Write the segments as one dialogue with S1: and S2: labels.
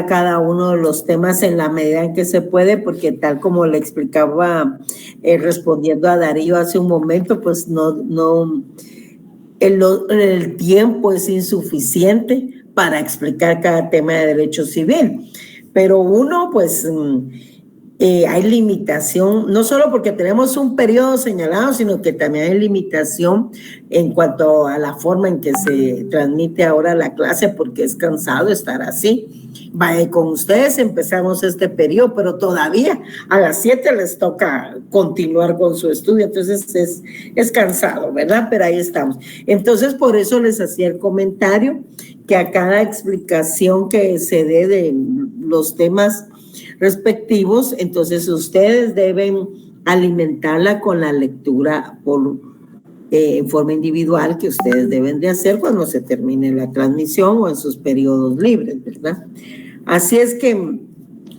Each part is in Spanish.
S1: cada uno de los temas en la medida en que se puede, porque tal como le explicaba respondiendo a Darío hace un momento, pues el tiempo es insuficiente para explicar cada tema de derecho civil, pero uno pues hay limitación, no solo porque tenemos un periodo señalado, sino que también hay limitación en cuanto a la forma en que se transmite ahora la clase, porque es cansado estar así. Vaya, con ustedes empezamos este periodo, pero todavía a las 7 les toca continuar con su estudio, entonces es cansado, ¿verdad? Pero ahí estamos. Entonces, por eso les hacía el comentario que a cada explicación que se dé de los temas respectivos, entonces ustedes deben alimentarla con la lectura en forma individual que ustedes deben de hacer cuando se termine la transmisión o en sus periodos libres, ¿verdad? Así es que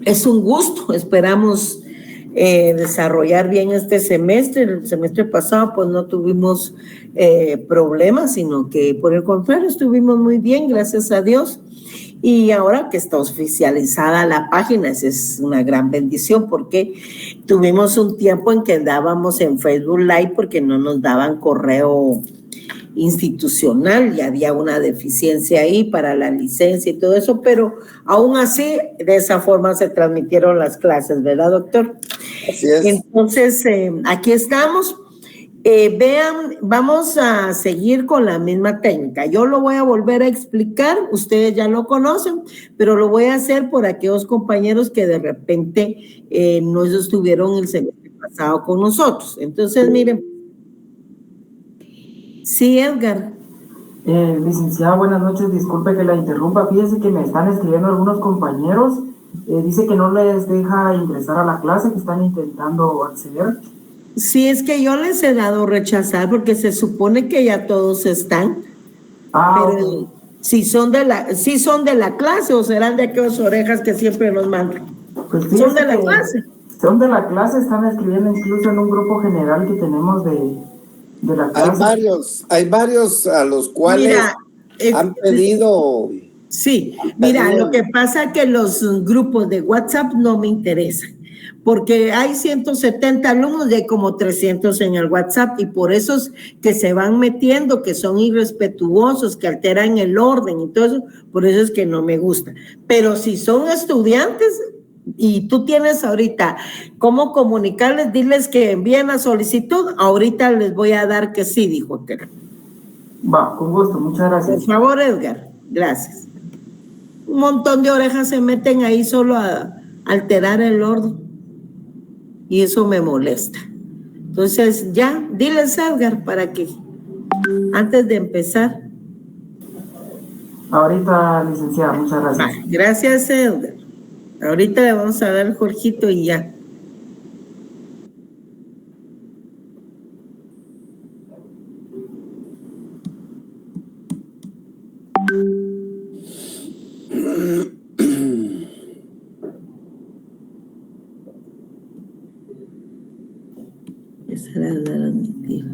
S1: es un gusto, esperamos desarrollar bien este semestre. El semestre pasado pues no tuvimos problemas, sino que por el contrario estuvimos muy bien, gracias a Dios. Y ahora que está oficializada la página, esa es una gran bendición, porque tuvimos un tiempo en que andábamos en Facebook Live porque no nos daban correo institucional y había una deficiencia ahí para la licencia y todo eso, pero aún así de esa forma se transmitieron las clases, ¿verdad, doctor?
S2: Así es.
S1: Entonces, aquí estamos. Vean, vamos a seguir con la misma técnica. Yo lo voy a volver a explicar, ustedes ya lo conocen, pero lo voy a hacer por aquellos compañeros que de repente no estuvieron el semestre pasado con nosotros. Entonces, miren. Sí, Edgar.
S3: Licenciada, buenas noches, disculpe que la interrumpa. Fíjese que me están escribiendo algunos compañeros. Dice que no les deja ingresar a la clase, que están intentando acceder.
S1: Sí, es que yo les he dado rechazar porque se supone que ya todos están. Pero okay. si son de la clase o serán de aquellas orejas que siempre nos mandan.
S3: Pues
S1: son de la clase.
S3: Son de la clase, están escribiendo incluso en un grupo general que tenemos de la clase.
S2: Hay varios a los cuales han pedido.
S1: Sí, mira, lo que pasa es que los grupos de WhatsApp no me interesan, porque hay 170 alumnos y hay como 300 en el WhatsApp, y por esos que se van metiendo, que son irrespetuosos, que alteran el orden y todo eso, por eso es que no me gusta. Pero si son estudiantes y tú tienes ahorita cómo comunicarles, diles que envíen la solicitud, ahorita les voy a dar que sí, dijo aquel.
S3: Va, con gusto, muchas gracias.
S1: Por favor, Edgar, gracias. Un montón de orejas se meten ahí solo a alterar el orden y eso me molesta. Entonces ya, diles Edgar para que antes de empezar.
S3: Ahorita, licenciada, muchas gracias.
S1: Gracias, Edgar. Ahorita le vamos a dar Jorgito y ya. Esa era la admitir.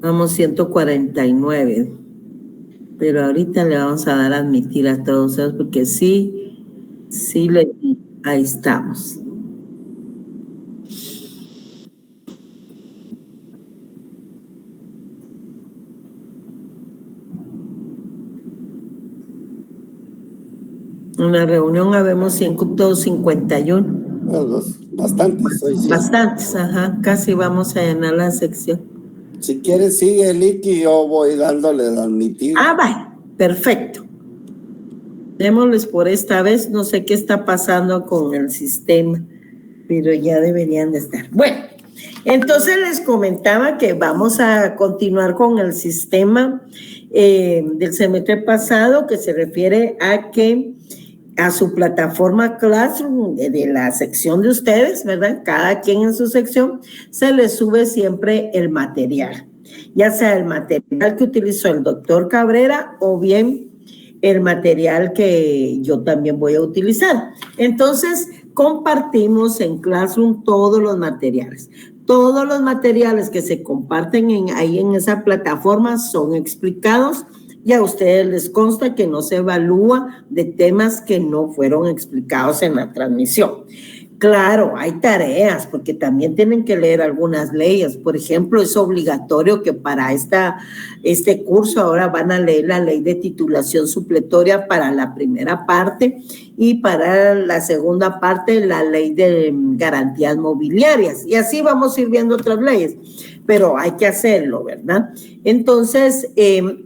S1: Vamos 149. Pero ahorita le vamos a dar a admitir a todos ellos porque sí, ahí estamos. En la reunión habemos 151.
S2: Bastantes.
S1: Bastantes, ajá, casi vamos a llenar la sección.
S2: Si quieres, sigue, Licky, yo voy dándole de admitir.
S1: Vale, perfecto. Démosles por esta vez, no sé qué está pasando con el sistema, pero ya deberían de estar. Bueno, entonces les comentaba que vamos a continuar con el sistema del semestre pasado, que se refiere a su plataforma Classroom de la sección de ustedes, ¿verdad? Cada quien en su sección se les sube siempre el material, ya sea el material que utilizó el doctor Cabrera o bien el material que yo también voy a utilizar. Entonces, compartimos en Classroom todos los materiales. Todos los materiales que se comparten ahí en esa plataforma son explicados y a ustedes les consta que no se evalúa de temas que no fueron explicados en la transmisión. Claro, hay tareas, porque también tienen que leer algunas leyes. Por ejemplo, es obligatorio que para este curso ahora van a leer la ley de titulación supletoria para la primera parte y para la segunda parte la ley de garantías mobiliarias. Y así vamos a ir viendo otras leyes, pero hay que hacerlo, ¿verdad? Entonces,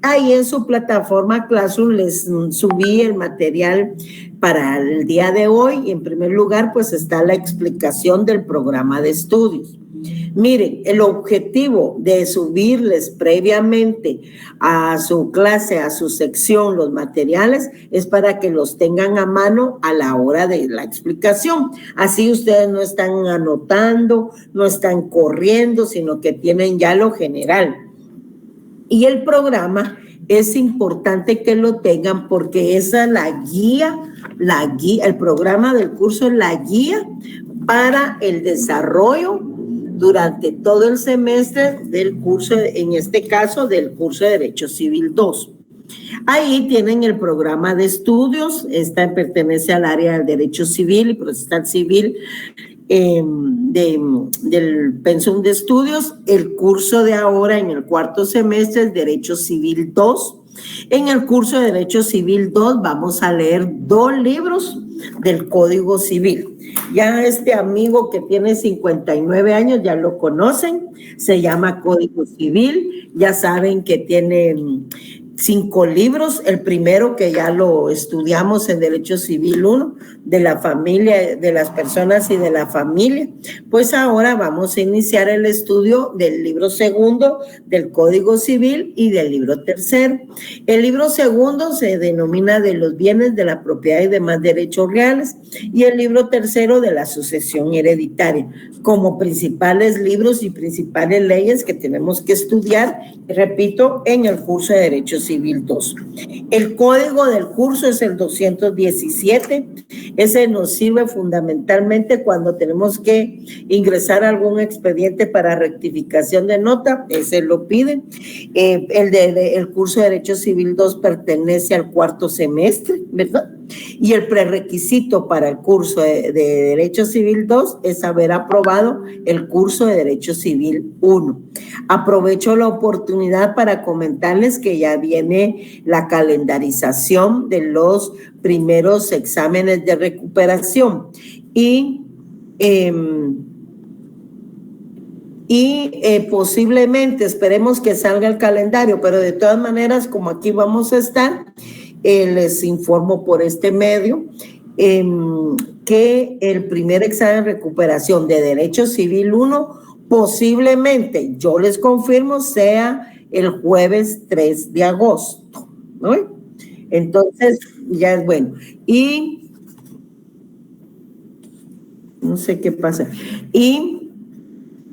S1: ahí en su plataforma Classroom les subí el material para el día de hoy y en primer lugar pues está la explicación del programa de estudios. Miren, el objetivo de subirles previamente a su clase, a su sección, los materiales, es para que los tengan a mano a la hora de la explicación. Así ustedes no están anotando, no están corriendo, sino que tienen ya lo general. Y el programa es importante que lo tengan porque esa es la guía, el programa del curso es la guía para el desarrollo durante todo el semestre del curso, en este caso del curso de Derecho Civil 2. Ahí tienen el programa de estudios, esta pertenece al área del Derecho Civil y Procesal Civil del pensum de estudios, el curso de ahora en el cuarto semestre es Derecho Civil 2. En el curso de Derecho Civil 2 vamos a leer 2 libros del Código Civil. Ya este amigo que tiene 59 años ya lo conocen, se llama Código Civil, ya saben que tiene 5 libros, el primero que ya lo estudiamos en Derecho Civil 1, de la familia, de las personas y de la familia, pues ahora vamos a iniciar el estudio del libro segundo del Código Civil y del libro tercero. El libro segundo se denomina de los bienes, de la propiedad y demás derechos reales y el libro tercero de la sucesión hereditaria, como principales libros y principales leyes que tenemos que estudiar, repito, en el curso de Derecho Civil 2. El código del curso es el 217. Ese nos sirve fundamentalmente cuando tenemos que ingresar algún expediente para rectificación de nota, ese lo piden. El curso de Derecho Civil 2 pertenece al cuarto semestre, ¿verdad? Y el prerequisito para el curso de Derecho Civil 2 es haber aprobado el curso de Derecho Civil 1. Aprovecho la oportunidad para comentarles que ya viene la calendarización de los primeros exámenes de recuperación y posiblemente esperemos que salga el calendario, pero de todas maneras, como aquí vamos a estar, les informo por este medio que el primer examen de recuperación de Derecho Civil 1 posiblemente, yo les confirmo, sea el jueves 3 de agosto, ¿no? Entonces, ya es bueno. Y no sé qué pasa. Y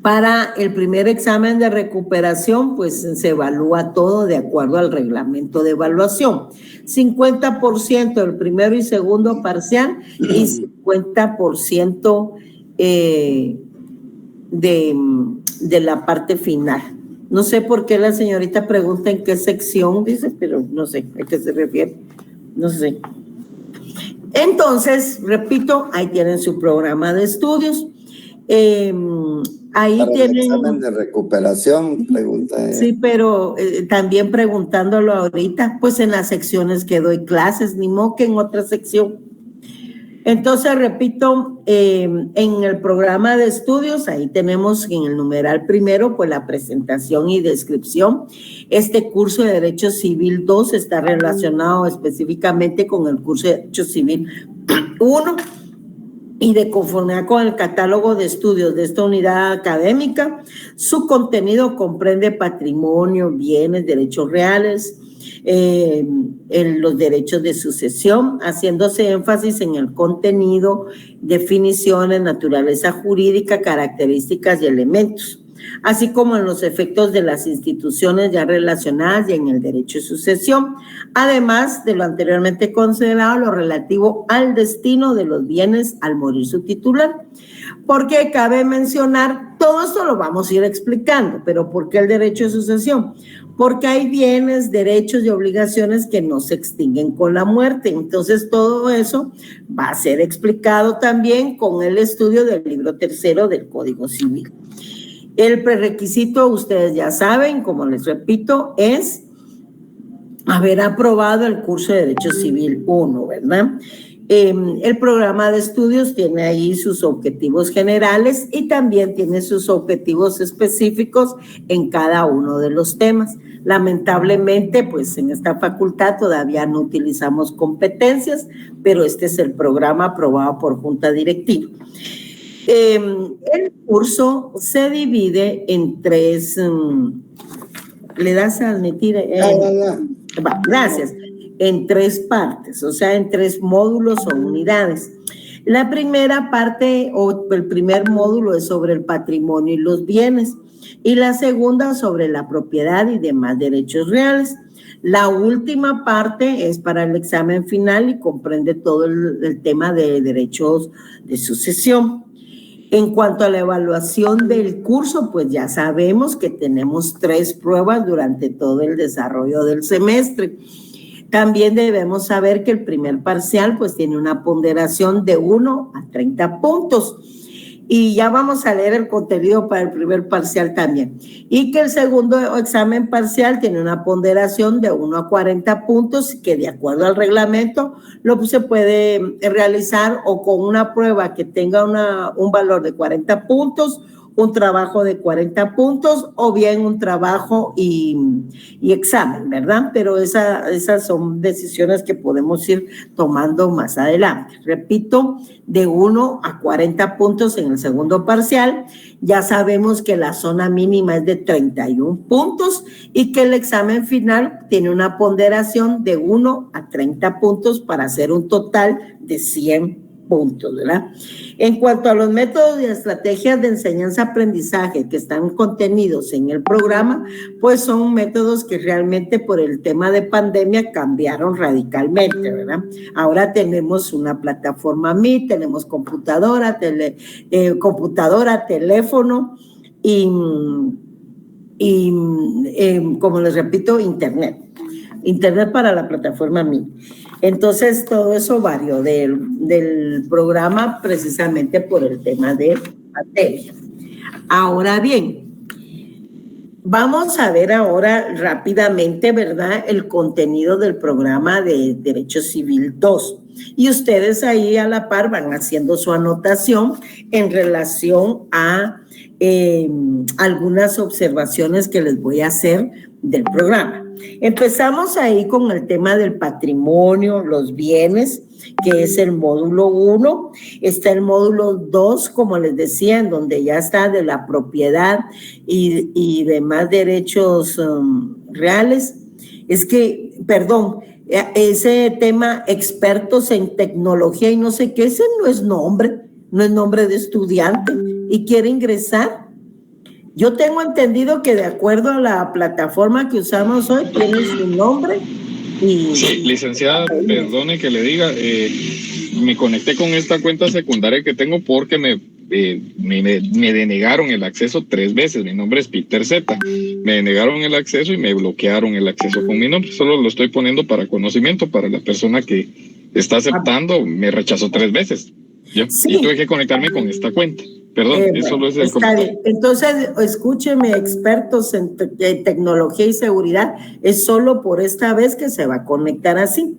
S1: para el primer examen de recuperación, pues se evalúa todo de acuerdo al reglamento de evaluación. 50% del primero y segundo parcial y 50% de la parte final. No sé por qué la señorita pregunta en qué sección, dice, pero no sé a qué se refiere. No sé. Entonces, repito, ahí tienen su programa de estudios. Ahí
S2: para
S1: tienen
S2: el examen de recuperación, pregunta ella.
S1: Sí, pero también preguntándolo ahorita, pues en las secciones que doy clases, ni modo que en otra sección. Entonces, repito, en el programa de estudios, ahí tenemos en el numeral primero, pues la presentación y descripción. Este curso de Derecho Civil 2 está relacionado específicamente con el curso de Derecho Civil 1 y de conformidad con el catálogo de estudios de esta unidad académica. Su contenido comprende patrimonio, bienes, derechos reales, los derechos de sucesión, haciéndose énfasis en el contenido, definiciones, naturaleza jurídica, características y elementos. así como en los efectos de las instituciones ya relacionadas y en el derecho de sucesión, además de lo anteriormente considerado, lo relativo al destino de los bienes al morir su titular. Porque cabe mencionar, todo esto lo vamos a ir explicando, pero ¿por qué el derecho de sucesión? Porque hay bienes, derechos y obligaciones que no se extinguen con la muerte. Entonces, todo eso va a ser explicado también con el estudio del libro tercero del Código Civil. El prerequisito, ustedes ya saben, como les repito, es haber aprobado el curso de Derecho Civil 1, ¿verdad? El programa de estudios tiene ahí sus objetivos generales y también tiene sus objetivos específicos en cada uno de los temas. Lamentablemente, pues en esta facultad todavía no utilizamos competencias, pero este es el programa aprobado por Junta Directiva. El curso se divide en tres. ¿Le das a admitir? Gracias. En tres partes, o sea, en tres módulos o unidades. La primera parte o el primer módulo es sobre el patrimonio y los bienes, y la segunda sobre la propiedad y demás derechos reales. La última parte es para el examen final y comprende todo el tema de derechos de sucesión. En cuanto a la evaluación del curso, pues ya sabemos que tenemos 3 pruebas durante todo el desarrollo del semestre. También debemos saber que el primer parcial pues tiene una ponderación de 1 a 30 puntos. Y ya vamos a leer el contenido para el primer parcial también. Y que el segundo examen parcial tiene una ponderación de 1 a 40 puntos, que de acuerdo al reglamento lo se puede realizar o con una prueba que tenga un valor de 40 puntos, un trabajo de 40 puntos o bien un trabajo y examen, ¿verdad? Pero esas son decisiones que podemos ir tomando más adelante. Repito, de 1 a 40 puntos en el segundo parcial. Ya sabemos que la zona mínima es de 31 puntos y que el examen final tiene una ponderación de 1 a 30 puntos para hacer un total de 100 puntos, ¿verdad? En cuanto a los métodos y estrategias de enseñanza-aprendizaje que están contenidos en el programa, pues son métodos que realmente por el tema de pandemia cambiaron radicalmente, ¿verdad? Ahora tenemos una plataforma Meet, tenemos computadora, teléfono y como les repito, internet para la plataforma Meet. Entonces, todo eso varió del programa precisamente por el tema de materia. Ahora bien, vamos a ver ahora rápidamente, ¿verdad?, el contenido del programa de Derecho Civil 2. Y ustedes ahí a la par van haciendo su anotación en relación a algunas observaciones que les voy a hacer del programa. Empezamos ahí con el tema del patrimonio, los bienes, que es el módulo 1. Está el módulo 2, como les decía, en donde ya está de la propiedad y demás derechos reales. Ese tema expertos en tecnología y no sé qué, ese no es nombre de estudiante y quiere ingresar. Yo tengo entendido que de acuerdo a la plataforma que usamos hoy, tiene su nombre.
S4: Sí, licenciada, perdone que le diga, me conecté con esta cuenta secundaria que tengo porque me denegaron el acceso 3 veces. Mi nombre es Peter Z. Me denegaron el acceso y me bloquearon el acceso con mi nombre. Solo lo estoy poniendo para conocimiento, para la persona que está aceptando, me rechazó 3 veces. Sí. Y tuve que conectarme con esta cuenta. Perdón, eso no es el comentario.
S1: Entonces, escúcheme, expertos en tecnología y seguridad, es solo por esta vez que se va a conectar así,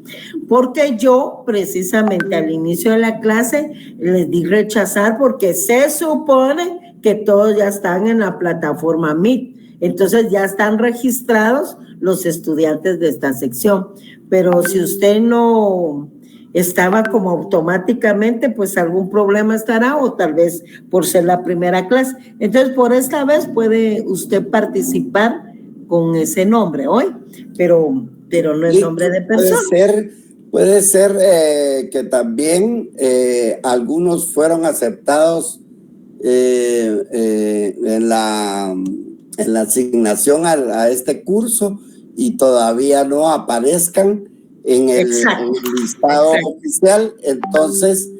S1: porque yo precisamente al inicio de la clase les di rechazar porque se supone que todos ya están en la plataforma Meet, entonces ya están registrados los estudiantes de esta sección, pero si usted no estaba como automáticamente, pues algún problema estará o tal vez por ser la primera clase. Entonces, por esta vez puede usted participar con ese nombre hoy, pero no es nombre de persona.
S2: Puede ser que también algunos fueron aceptados en la asignación a este curso y todavía no aparezcan en el listado oficial. Entonces,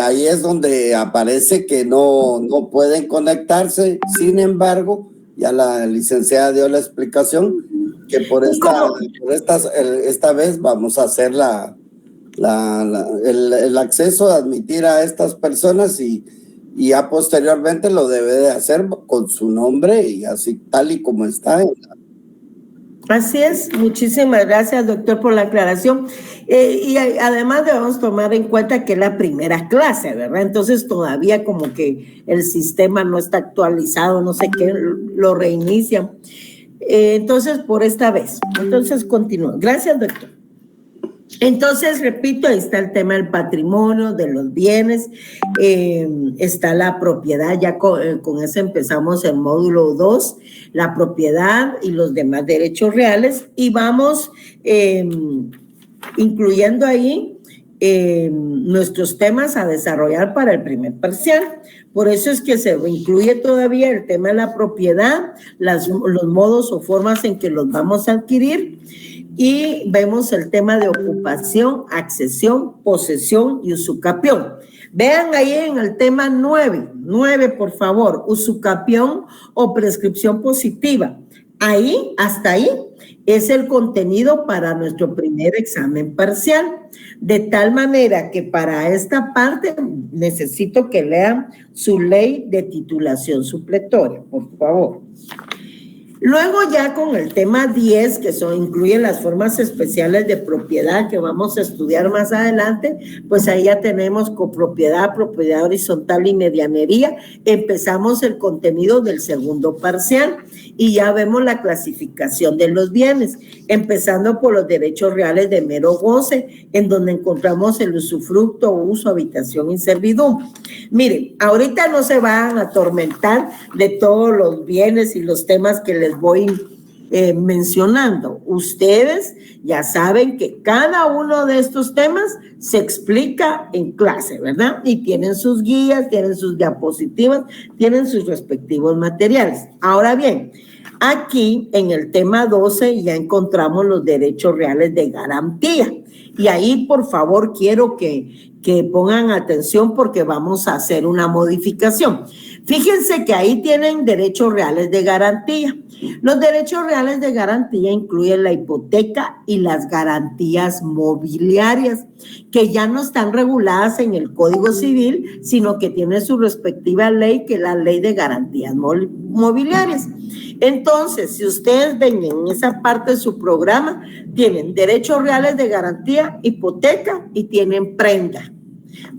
S2: ahí es donde aparece que no pueden conectarse. Sin embargo, ya la licenciada dio la explicación que por esta vez vamos a hacer el acceso a admitir a estas personas y ya posteriormente lo debe de hacer con su nombre y así tal y como está.
S1: Así es, muchísimas gracias, doctor, por la aclaración. Y además debemos tomar en cuenta que es la primera clase, ¿verdad? Entonces todavía como que el sistema no está actualizado, no sé qué, lo reinician. Entonces, por esta vez. Entonces, continúo. Gracias, doctor. Entonces, repito, ahí está el tema del patrimonio, de los bienes, está la propiedad, ya con eso empezamos el módulo 2, la propiedad y los demás derechos reales, y vamos incluyendo ahí nuestros temas a desarrollar para el primer parcial. Por eso es que se incluye todavía el tema de la propiedad, los modos o formas en que los vamos a adquirir, y vemos el tema de ocupación, accesión, posesión y usucapión. Vean ahí en el tema 9, por favor, usucapión o prescripción positiva. Ahí, hasta ahí, es el contenido para nuestro primer examen parcial. De tal manera que para esta parte necesito que lean su ley de titulación supletoria, por favor. Luego ya con el tema 10, que incluyen las formas especiales de propiedad que vamos a estudiar más adelante, pues ahí ya tenemos copropiedad, propiedad horizontal y medianería. Empezamos el contenido del segundo parcial y ya vemos la clasificación de los bienes, empezando por los derechos reales de mero goce, en donde encontramos el usufructo, uso, habitación y servidumbre. Miren, ahorita no se van a atormentar de todos los bienes y los temas que les voy mencionando. Ustedes ya saben que cada uno de estos temas se explica en clase, ¿verdad? Y tienen sus guías, tienen sus diapositivas, tienen sus respectivos materiales. Ahora bien, aquí en el tema 12 ya encontramos los derechos reales de garantía. Y ahí, por favor, quiero que pongan atención porque vamos a hacer una modificación. Fíjense que ahí tienen derechos reales de garantía. Los derechos reales de garantía incluyen la hipoteca y las garantías mobiliarias, que ya no están reguladas en el Código Civil, sino que tiene su respectiva ley, que es la Ley de Garantías Mobiliarias. Entonces, si ustedes ven en esa parte de su programa, tienen derechos reales de garantía, hipoteca y tienen prenda.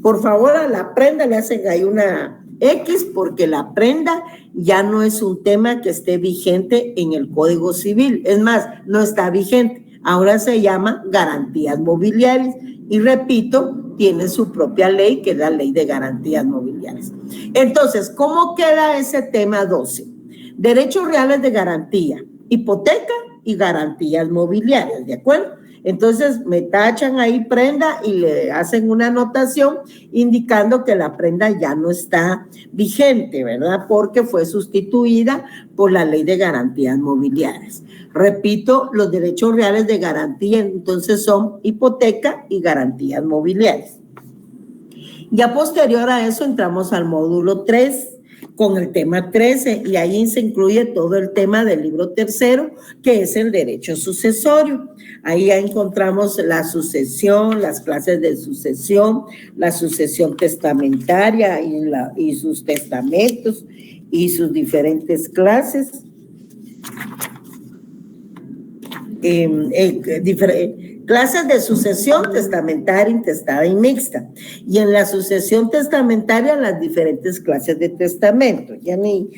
S1: Por favor, a la prenda le hacen ahí una X, porque la prenda ya no es un tema que esté vigente en el Código Civil. Es más, no está vigente. Ahora se llama garantías mobiliarias. Y repito, tiene su propia ley, que es la Ley de Garantías Mobiliarias. Entonces, ¿cómo queda ese tema 12? Derechos reales de garantía, hipoteca y garantías mobiliarias, ¿de acuerdo? Entonces me tachan ahí prenda y le hacen una anotación indicando que la prenda ya no está vigente, ¿verdad? Porque fue sustituida por la Ley de Garantías Mobiliarias. Repito, los derechos reales de garantía entonces son hipoteca y garantías mobiliarias. Ya posterior a eso entramos al módulo 3 con el tema 13 y ahí se incluye todo el tema del libro tercero, que es el derecho sucesorio. Ahí ya encontramos la sucesión, las clases de sucesión, la sucesión testamentaria y sus testamentos y sus diferentes clases. Clases de sucesión testamentaria, intestada y mixta. Y en la sucesión testamentaria, las diferentes clases de testamento. Ya ni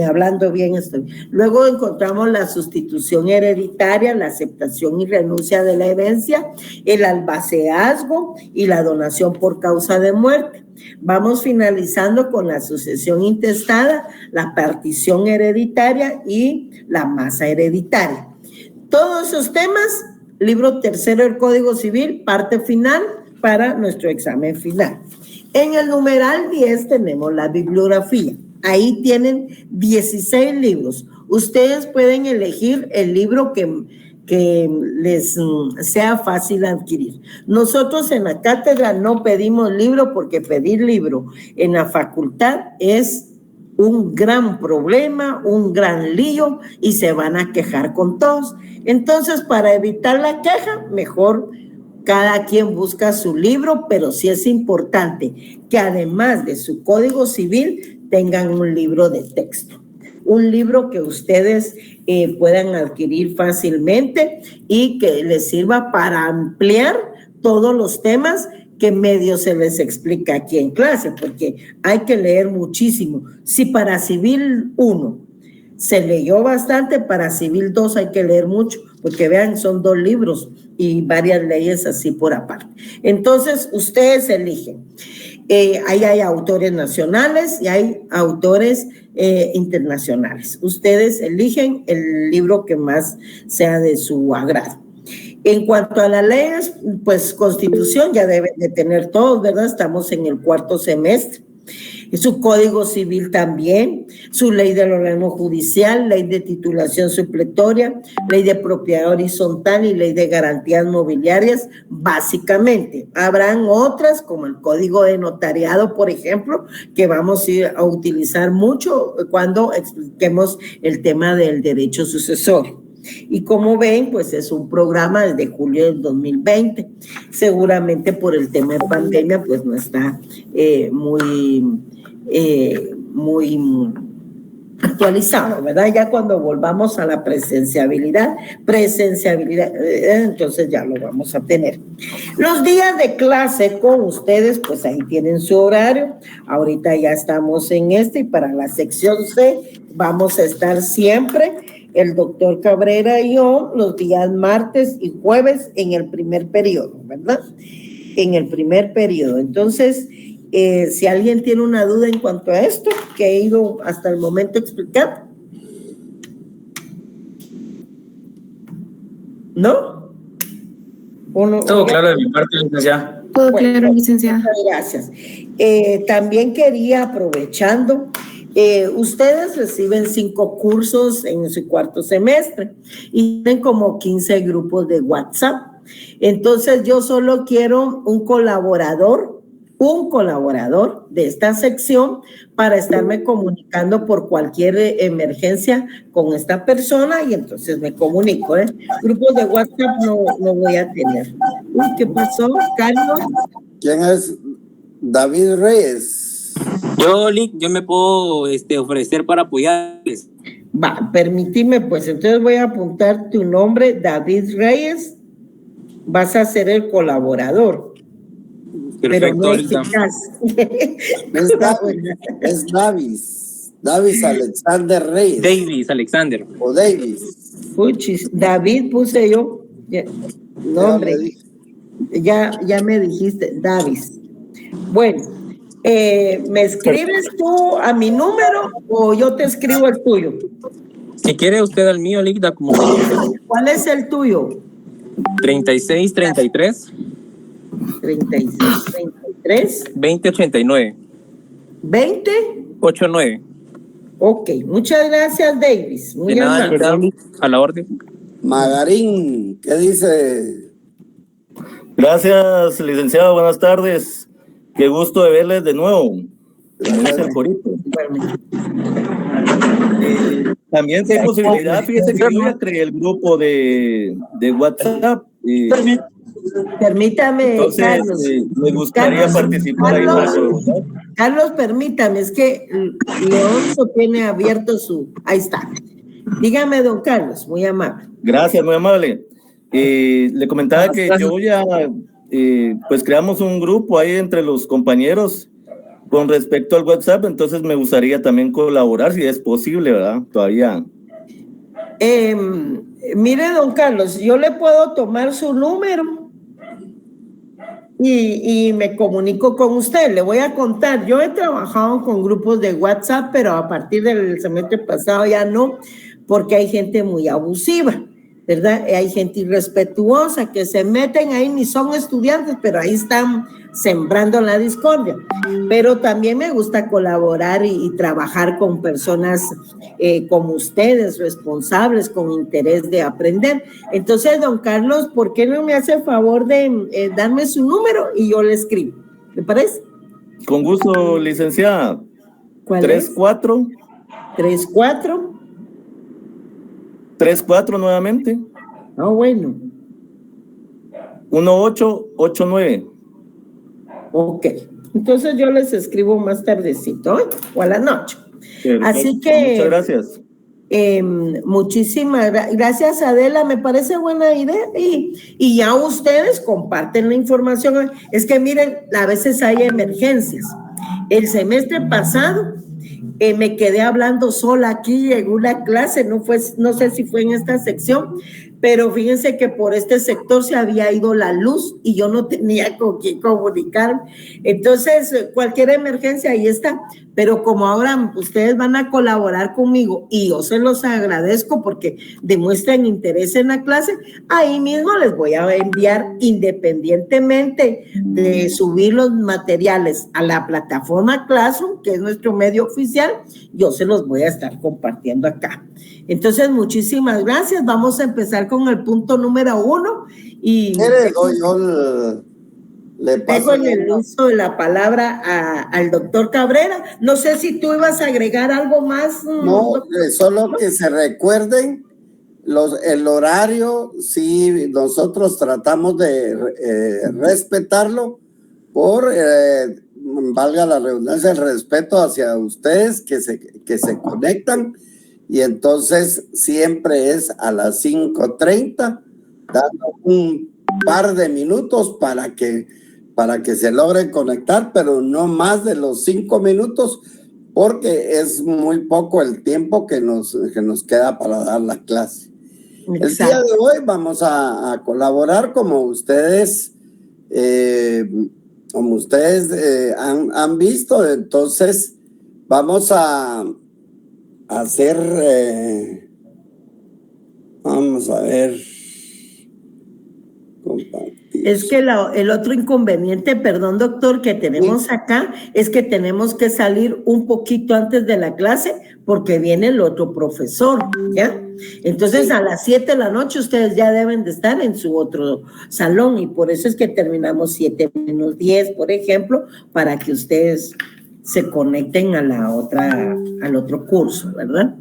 S1: hablando bien estoy. Luego encontramos la sustitución hereditaria, la aceptación y renuncia de la herencia, el albaceazgo y la donación por causa de muerte. Vamos finalizando con la sucesión intestada, la partición hereditaria y la masa hereditaria. Todos esos temas, libro tercero del Código Civil, parte final, para nuestro examen final. En el numeral 10 tenemos la bibliografía. Ahí tienen 16 libros. Ustedes pueden elegir el libro que les sea fácil adquirir. Nosotros en la cátedra no pedimos libro porque pedir libro en la facultad es un gran problema, un gran lío y se van a quejar con todos. Entonces, para evitar la queja, mejor cada quien busca su libro, pero sí es importante que además de su código civil tengan un libro de texto. Un libro que ustedes puedan adquirir fácilmente y que les sirva para ampliar todos los temas que medio se les explica aquí en clase, porque hay que leer muchísimo. Si para Civil 1 se leyó bastante, para Civil 2 hay que leer mucho, porque vean, son 2 libros y varias leyes así por aparte. Entonces, ustedes eligen. Ahí hay autores nacionales y hay autores internacionales. Ustedes eligen el libro que más sea de su agrado. En cuanto a las leyes, pues Constitución ya deben de tener todos, ¿verdad? Estamos en el 4º semestre. Su Código Civil también, su Ley del Órgano Judicial, Ley de Titulación Supletoria, Ley de Propiedad Horizontal y Ley de Garantías Mobiliarias, básicamente. Habrán otras, como el Código de Notariado, por ejemplo, que vamos a ir a utilizar mucho cuando expliquemos el tema del derecho sucesorio. Y como ven, pues es un programa desde julio del 2020. Seguramente por el tema de pandemia, pues no está muy actualizado, ¿verdad? Ya cuando volvamos a la presenciabilidad, entonces ya lo vamos a tener. Los días de clase con ustedes, pues ahí tienen su horario. Ahorita ya estamos en y para la sección C vamos a estar siempre el doctor Cabrera y yo los días martes y jueves en el primer periodo, ¿verdad? En el primer periodo. Entonces, si alguien tiene una duda en cuanto a esto, que he ido hasta el momento explicando. ¿No?
S5: Todo claro de mi parte, licenciada.
S6: Todo claro, licenciada.
S1: Muchas gracias. También quería, aprovechando, ustedes reciben 5 cursos en su 4º semestre y tienen como 15 grupos de WhatsApp. Entonces, yo solo quiero un colaborador de esta sección para estarme comunicando por cualquier emergencia con esta persona y entonces me comunico. Grupos de WhatsApp no voy a tener. Uy, ¿qué pasó, Carlos?
S2: ¿Quién es? David Reyes.
S5: Yo me puedo ofrecer para apoyarles.
S1: Va, permíteme, pues entonces voy a apuntar tu nombre, David Reyes. Vas a ser el colaborador.
S5: Perfecto,
S1: pero no eficaz.
S2: Es Davis Alexander Reyes.
S5: Davis Alexander.
S2: O Davis.
S1: Puchis, David puse yo. Nombre. Ya me dijiste, Davis. Bueno, ¿me escribes tú a mi número o yo te escribo el tuyo?
S5: Si quiere usted al mío, Ligda, como
S1: ¿Cuál es el tuyo?
S5: 3633 2089
S1: 2089. Ok, muchas gracias, Davis. Muy
S5: amable. A la orden.
S2: Magarín, ¿qué dice?
S7: Gracias, licenciado, buenas tardes. Qué gusto de verles de nuevo. Como dice el corito. También hay posibilidad, fíjese que yo ya creé el grupo de WhatsApp.
S1: Permítame,
S7: entonces,
S1: Carlos.
S7: Me gustaría participar ahí.
S1: Carlos, permítame, es que Leonzo tiene abierto ahí está. Dígame, don Carlos, muy amable.
S7: Gracias, muy amable. Le comentaba que yo ya, pues creamos un grupo ahí entre los compañeros con respecto al WhatsApp, entonces me gustaría también colaborar, si es posible, ¿verdad? Todavía.
S1: Mire, don Carlos, yo le puedo tomar su número y me comunico con usted. Le voy a contar, yo he trabajado con grupos de WhatsApp, pero a partir del semestre pasado ya no, porque hay gente muy abusiva. ¿verdad? Hay gente irrespetuosa que se meten ahí, ni son estudiantes, pero ahí están sembrando la discordia. Pero también me gusta colaborar y trabajar con personas como ustedes, responsables, con interés de aprender. Entonces, don Carlos, ¿por qué no me hace el favor de darme su número y yo le escribo? ¿Le parece?
S7: Con gusto, licenciada.
S1: ¿Cuál
S7: 34
S1: es? 34
S7: 34 nuevamente.
S1: Ah, bueno.
S7: 1889.
S1: Ok. Entonces yo les escribo más tardecito, ¿eh? O a la noche.
S7: Perfecto.
S1: Así que...
S7: Muchas gracias.
S1: Muchísimas gracias, Adela, me parece buena idea y ya ustedes comparten la información. Es que miren, a veces hay emergencias. El semestre pasado me quedé hablando sola aquí en una clase, no sé si fue en esta sección, pero fíjense que por este sector se había ido la luz y yo no tenía con quién comunicarme. Entonces, cualquier emergencia ahí está. Pero como ahora ustedes van a colaborar conmigo y yo se los agradezco porque demuestran interés en la clase, ahí mismo les voy a enviar, independientemente de subir los materiales a la plataforma Classroom, que es nuestro medio oficial, yo se los voy a estar compartiendo acá. Entonces, muchísimas gracias. Vamos a empezar con el punto número 1. Y
S2: le paso
S1: dejo en el uso de la palabra al doctor Cabrera. No sé si tú ibas a agregar algo más.
S2: No, solo que se recuerden el horario, sí, nosotros tratamos de respetarlo por, valga la redundancia, el respeto hacia ustedes que se conectan, y entonces siempre es a las 5:30, dando un par de minutos para que se logren conectar, pero no más de los 5 minutos, porque es muy poco el tiempo que nos queda para dar la clase. Exacto. El día de hoy vamos a colaborar como ustedes han visto. Entonces vamos a hacer, vamos a ver, compartir.
S1: Es que el otro inconveniente, perdón doctor, que tenemos acá es que tenemos que salir un poquito antes de la clase porque viene el otro profesor, ¿ya? Entonces a las 7 de la noche ustedes ya deben de estar en su otro salón y por eso es que terminamos 7:10, por ejemplo, para que ustedes se conecten al otro curso, ¿verdad?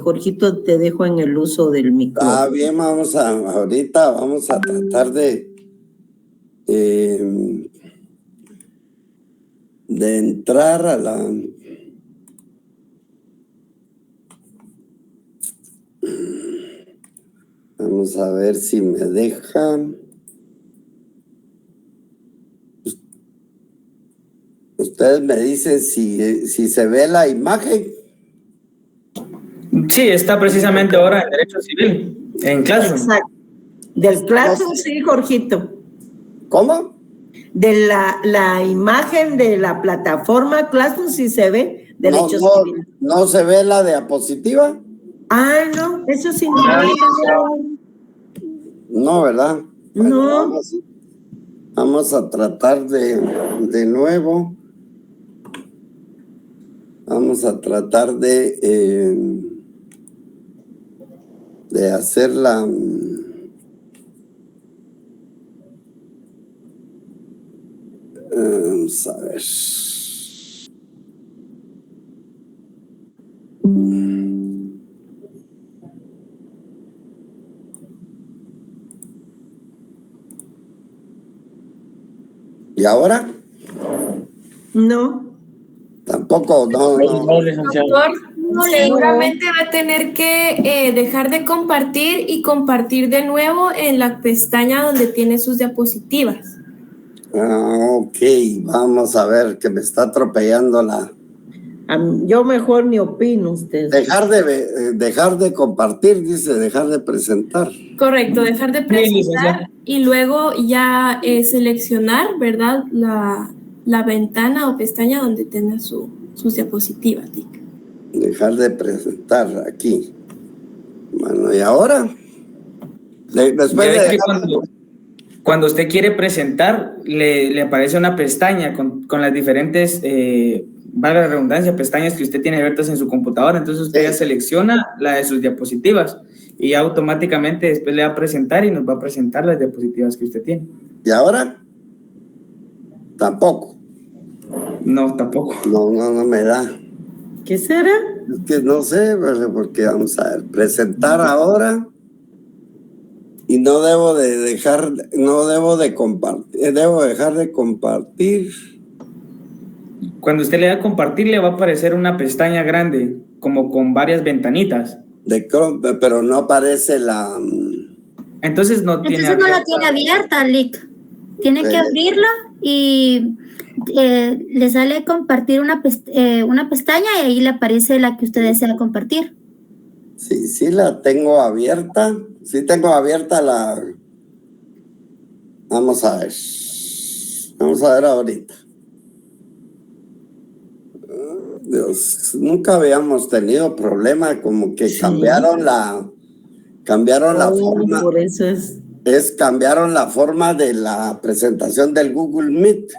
S1: Jorgito, te dejo en el uso del micrófono.
S2: Ah, bien, ahorita vamos a tratar de entrar a la... Vamos a ver si me dejan. Ustedes me dicen si se ve la imagen.
S6: Sí, está precisamente ahora en Derecho Civil, en Classroom.
S1: Exacto. Del Classroom, sí, Jorgito.
S2: ¿Cómo?
S1: De la imagen de la plataforma Classroom, sí se ve Derecho Civil.
S2: ¿No se ve la diapositiva?
S1: Ah, no, eso sí no.
S2: No, ¿verdad?
S1: No.
S2: Bueno, vamos a tratar de nuevo. Vamos a tratar de hacerla. Vamos a ver. ¿Y ahora?
S1: No.
S2: Tampoco, no.
S8: Doctor, seguramente va a tener que dejar de compartir y compartir de nuevo en la pestaña donde tiene sus diapositivas.
S2: Ok, vamos a ver, que me está atropellando la...
S1: Yo mejor ni opino, usted.
S2: Dejar de compartir, dice, dejar de presentar.
S8: Correcto, dejar de presentar y luego ya seleccionar, ¿verdad? La ventana o pestaña donde tenga sus diapositivas, Dick.
S2: Dejar de presentar aquí. Bueno, ¿y ahora? Después de
S6: cuando usted quiere presentar, le aparece una pestaña con las diferentes, valga la redundancia, pestañas que usted tiene abiertas en su computadora. Entonces usted ya selecciona la de sus diapositivas y automáticamente después le va a presentar y nos va a presentar las diapositivas que usted tiene.
S2: ¿Y ahora? Tampoco.
S6: No, tampoco.
S2: No me da.
S1: ¿Qué será?
S2: Es que no sé, porque vamos a ver, presentar ahora y no debo de compartir, debo dejar de compartir.
S6: Cuando usted le da a compartir, le va a aparecer una pestaña grande, como con varias ventanitas.
S2: De Chrome, pero no aparece la...
S6: Entonces no tiene...
S9: Entonces no la tiene abierta, Lick. Tiene que abrirla y le sale compartir una pestaña y ahí le aparece la que usted desea compartir.
S2: Sí la tengo abierta. Sí tengo abierta la... Vamos a ver. Vamos a ver ahorita. Dios, nunca habíamos tenido problema, como que cambiaron la forma.
S1: Por eso
S2: cambiaron la forma de la presentación del Google Meet.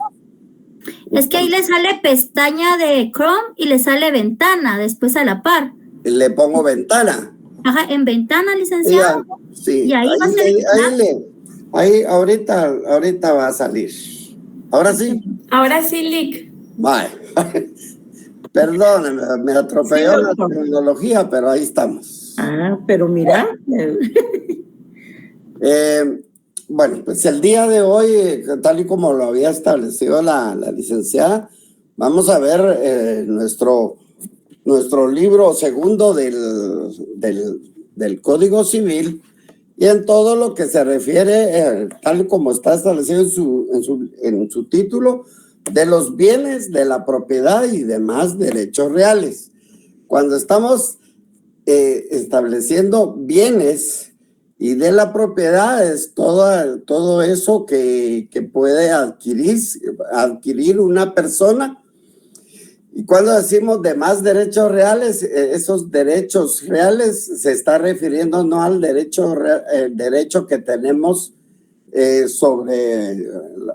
S9: Es que ahí le sale pestaña de Chrome y le sale ventana después a la par.
S2: Le pongo ventana.
S9: Ajá, en ventana, licenciado.
S2: Sí,
S9: y ahí va a ser.
S2: Ahí ahorita va a salir. ¿Ahora sí?
S8: Ahora sí, Lick.
S2: Vale. Perdón, me atropelló la tecnología, pero ahí estamos.
S1: Pero mira.
S2: Bueno, pues el día de hoy, tal y como lo había establecido la licenciada, vamos a ver nuestro libro segundo del Código Civil, y en todo lo que se refiere, tal como está establecido en su título, de los bienes, de la propiedad y demás derechos reales. Cuando estamos estableciendo bienes y de la propiedad, es todo eso que puede adquirir una persona. Y cuando decimos demás derechos reales, esos derechos reales se está refiriendo no al derecho que tenemos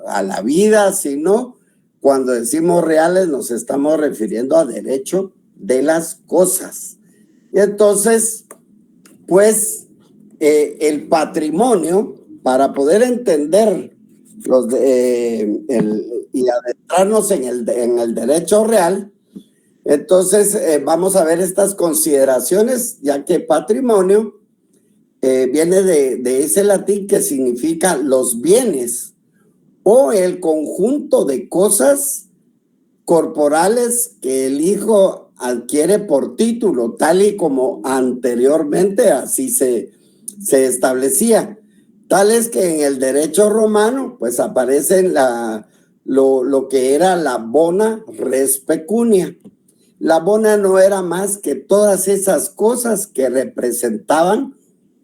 S2: a la vida, sino cuando decimos reales nos estamos refiriendo a derecho de las cosas. Y entonces, pues, el patrimonio, para poder entender y adentrarnos en el derecho real, entonces vamos a ver estas consideraciones, ya que patrimonio viene de ese latín que significa los bienes o el conjunto de cosas corporales que el hijo adquiere por título, tal y como anteriormente así se establecía. Tal es que en el derecho romano pues aparece lo que era la bona res pecunia. La bona no era más que todas esas cosas que representaban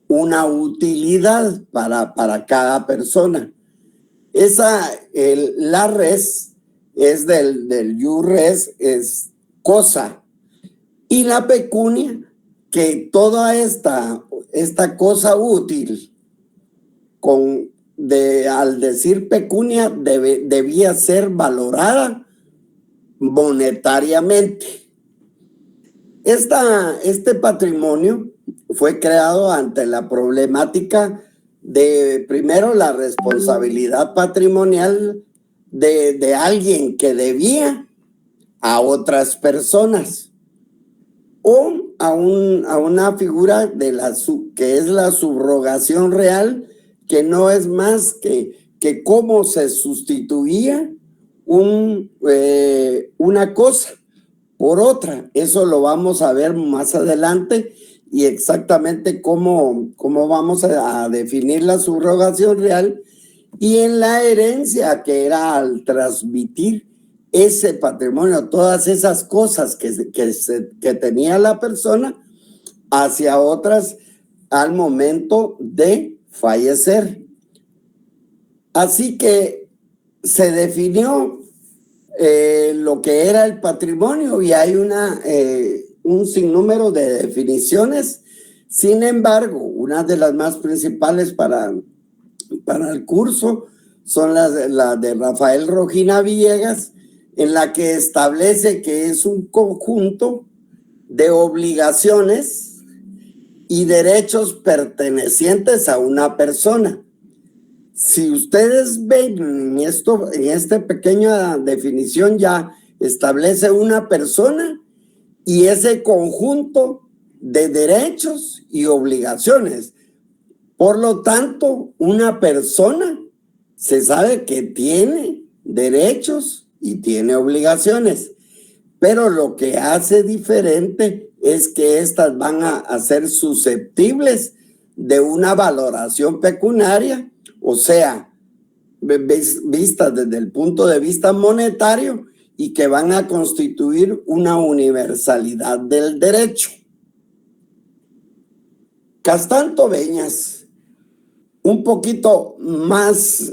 S2: una utilidad para cada persona. La res es del ius res, es cosa, y la pecunia, que toda esta cosa útil, al decir pecunia, debía ser valorada monetariamente. Este patrimonio fue creado ante la problemática de, primero, la responsabilidad patrimonial de alguien que debía a otras personas, o a una figura que es la subrogación real, que no es más que cómo se sustituía una cosa por otra. Eso lo vamos a ver más adelante, y exactamente cómo vamos a definir la subrogación real, y en la herencia, que era al transmitir ese patrimonio, todas esas cosas que tenía la persona hacia otras al momento de fallecer. Así que se definió lo que era el patrimonio, y hay un sinnúmero de definiciones Sin embargo, una de las más principales para el curso son las de Rafael Rojina Villegas, en la que establece que es un conjunto de obligaciones y derechos pertenecientes a una persona. Si ustedes ven en esta pequeña definición, ya establece una persona y ese conjunto de derechos y obligaciones. Por lo tanto, una persona se sabe que tiene derechos y tiene obligaciones, pero lo que hace diferente es que estas van a ser susceptibles de una valoración pecuniaria, o sea, vistas desde el punto de vista monetario, y que van a constituir una universalidad del derecho. Castán Tobeñas, un poquito más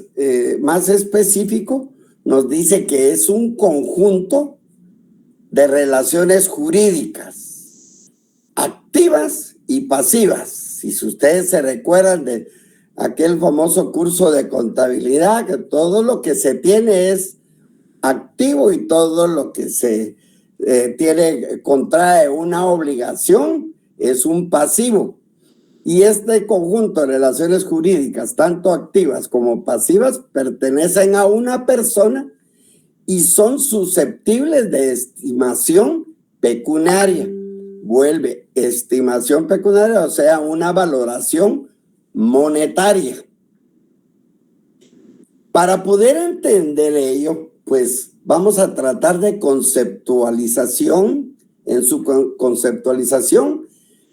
S2: específico, nos dice que es un conjunto de relaciones jurídicas, activas y pasivas. Si ustedes se recuerdan de aquel famoso curso de contabilidad, que todo lo que se tiene es activo y todo lo que se contrae una obligación es un pasivo. Y este conjunto de relaciones jurídicas, tanto activas como pasivas, pertenecen a una persona y son susceptibles de estimación pecuniaria. Vuelve estimación pecuniaria, o sea, una valoración monetaria. Para poder entender ello, pues vamos a tratar de conceptualización, en su conceptualización,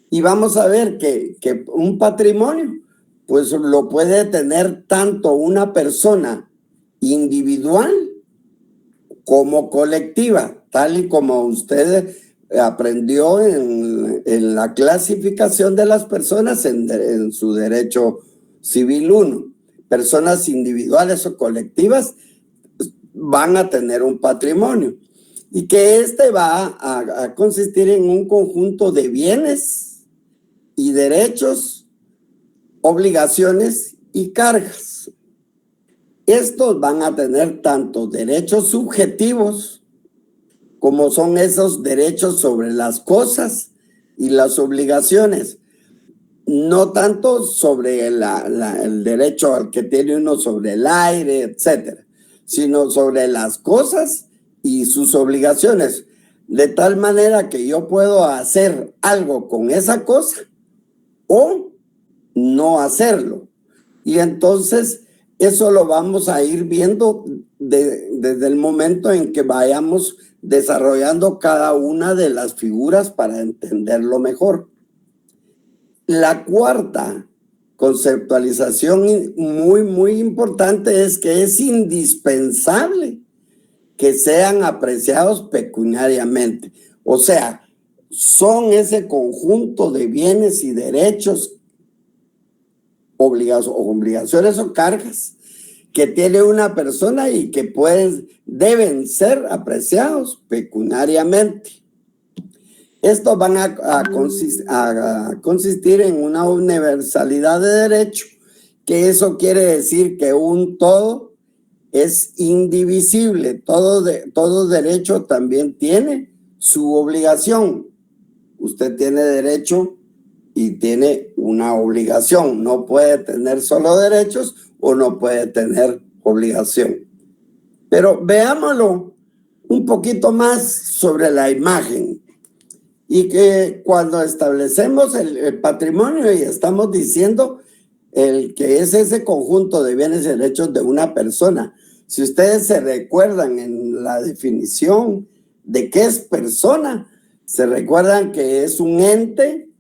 S2: y vamos a ver que un patrimonio, pues lo puede tener tanto una persona individual como colectiva, tal y como usted aprendió en la clasificación de las personas en su derecho civil 1. Personas individuales o colectivas van a tener un patrimonio y que este va a consistir en un conjunto de bienes y derechos, obligaciones y cargas. Estos van a tener tanto derechos subjetivos como son esos derechos sobre las cosas y las obligaciones, no tanto sobre el derecho al que tiene uno sobre el aire, etcétera, sino sobre las cosas y sus obligaciones, de tal manera que yo puedo hacer algo con esa cosa o no hacerlo. Y entonces eso lo vamos a ir viendo desde el momento en que vayamos desarrollando cada una de las figuras para entenderlo mejor. La cuarta conceptualización muy importante es que es indispensable que sean apreciados pecuniariamente. O sea, son ese conjunto de bienes y derechos, obligaciones o cargas que tiene una persona y que deben ser apreciados pecuniariamente. Estos van a consistir en una universalidad de derecho, que eso quiere decir que un todo es indivisible. Todo derecho también tiene su obligación. Usted tiene derecho y tiene una obligación. No puede tener solo derechos o no puede tener obligación. Pero veámoslo un poquito más sobre la imagen. Y que cuando establecemos el patrimonio y estamos diciendo que es ese conjunto de bienes y derechos de una persona. Si ustedes se recuerdan en la definición de qué es persona, se recuerdan que es un ente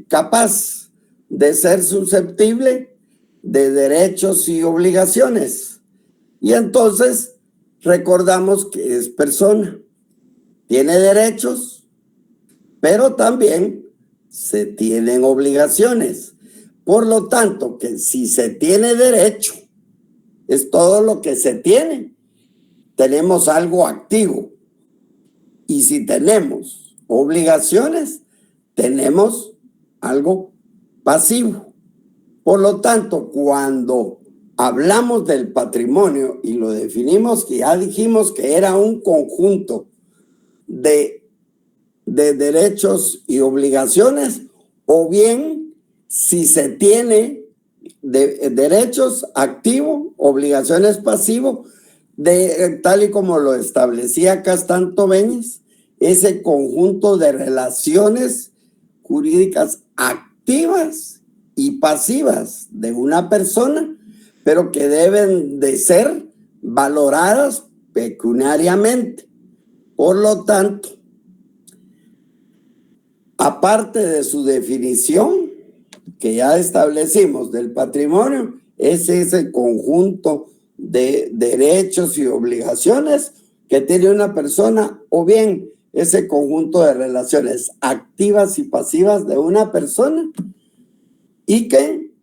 S2: capaz de ser susceptible de derechos y obligaciones. Y entonces recordamos que es persona. Tiene derechos, pero también se tienen obligaciones. Por lo tanto, que si se tiene derecho, es todo lo que se tiene. Tenemos algo activo. Y si tenemos obligaciones, tenemos algo pasivo. Por lo tanto, cuando hablamos del patrimonio y lo definimos, que ya dijimos que era un conjunto de derechos y obligaciones, o bien si se tiene de derechos activo, obligaciones pasivo, tal y como lo establecía Castán Tobeñez, ese conjunto de relaciones jurídicas activas y pasivas de una persona, pero que deben de ser valoradas pecuniariamente. Por lo tanto, aparte de su definición que ya establecimos del patrimonio, es ese conjunto de derechos y obligaciones que tiene una persona, o bien ese conjunto de relaciones activas y pasivas de una persona, y que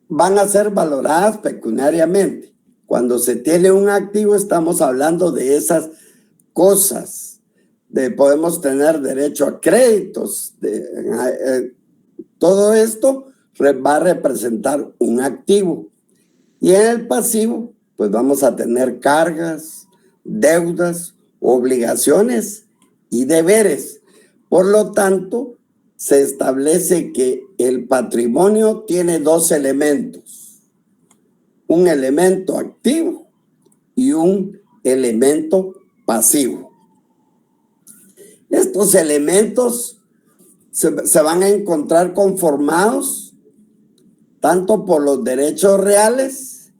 S2: van a ser valoradas pecuniariamente. Cuando se tiene un activo, estamos hablando de esas cosas. Podemos tener derecho a créditos. Todo esto va a representar un activo. Y en el pasivo, pues vamos a tener cargas, deudas, obligaciones y deberes. Por lo tanto, se establece que el patrimonio tiene dos elementos: un elemento activo y un elemento pasivo. Estos elementos se van a encontrar conformados tanto por los derechos reales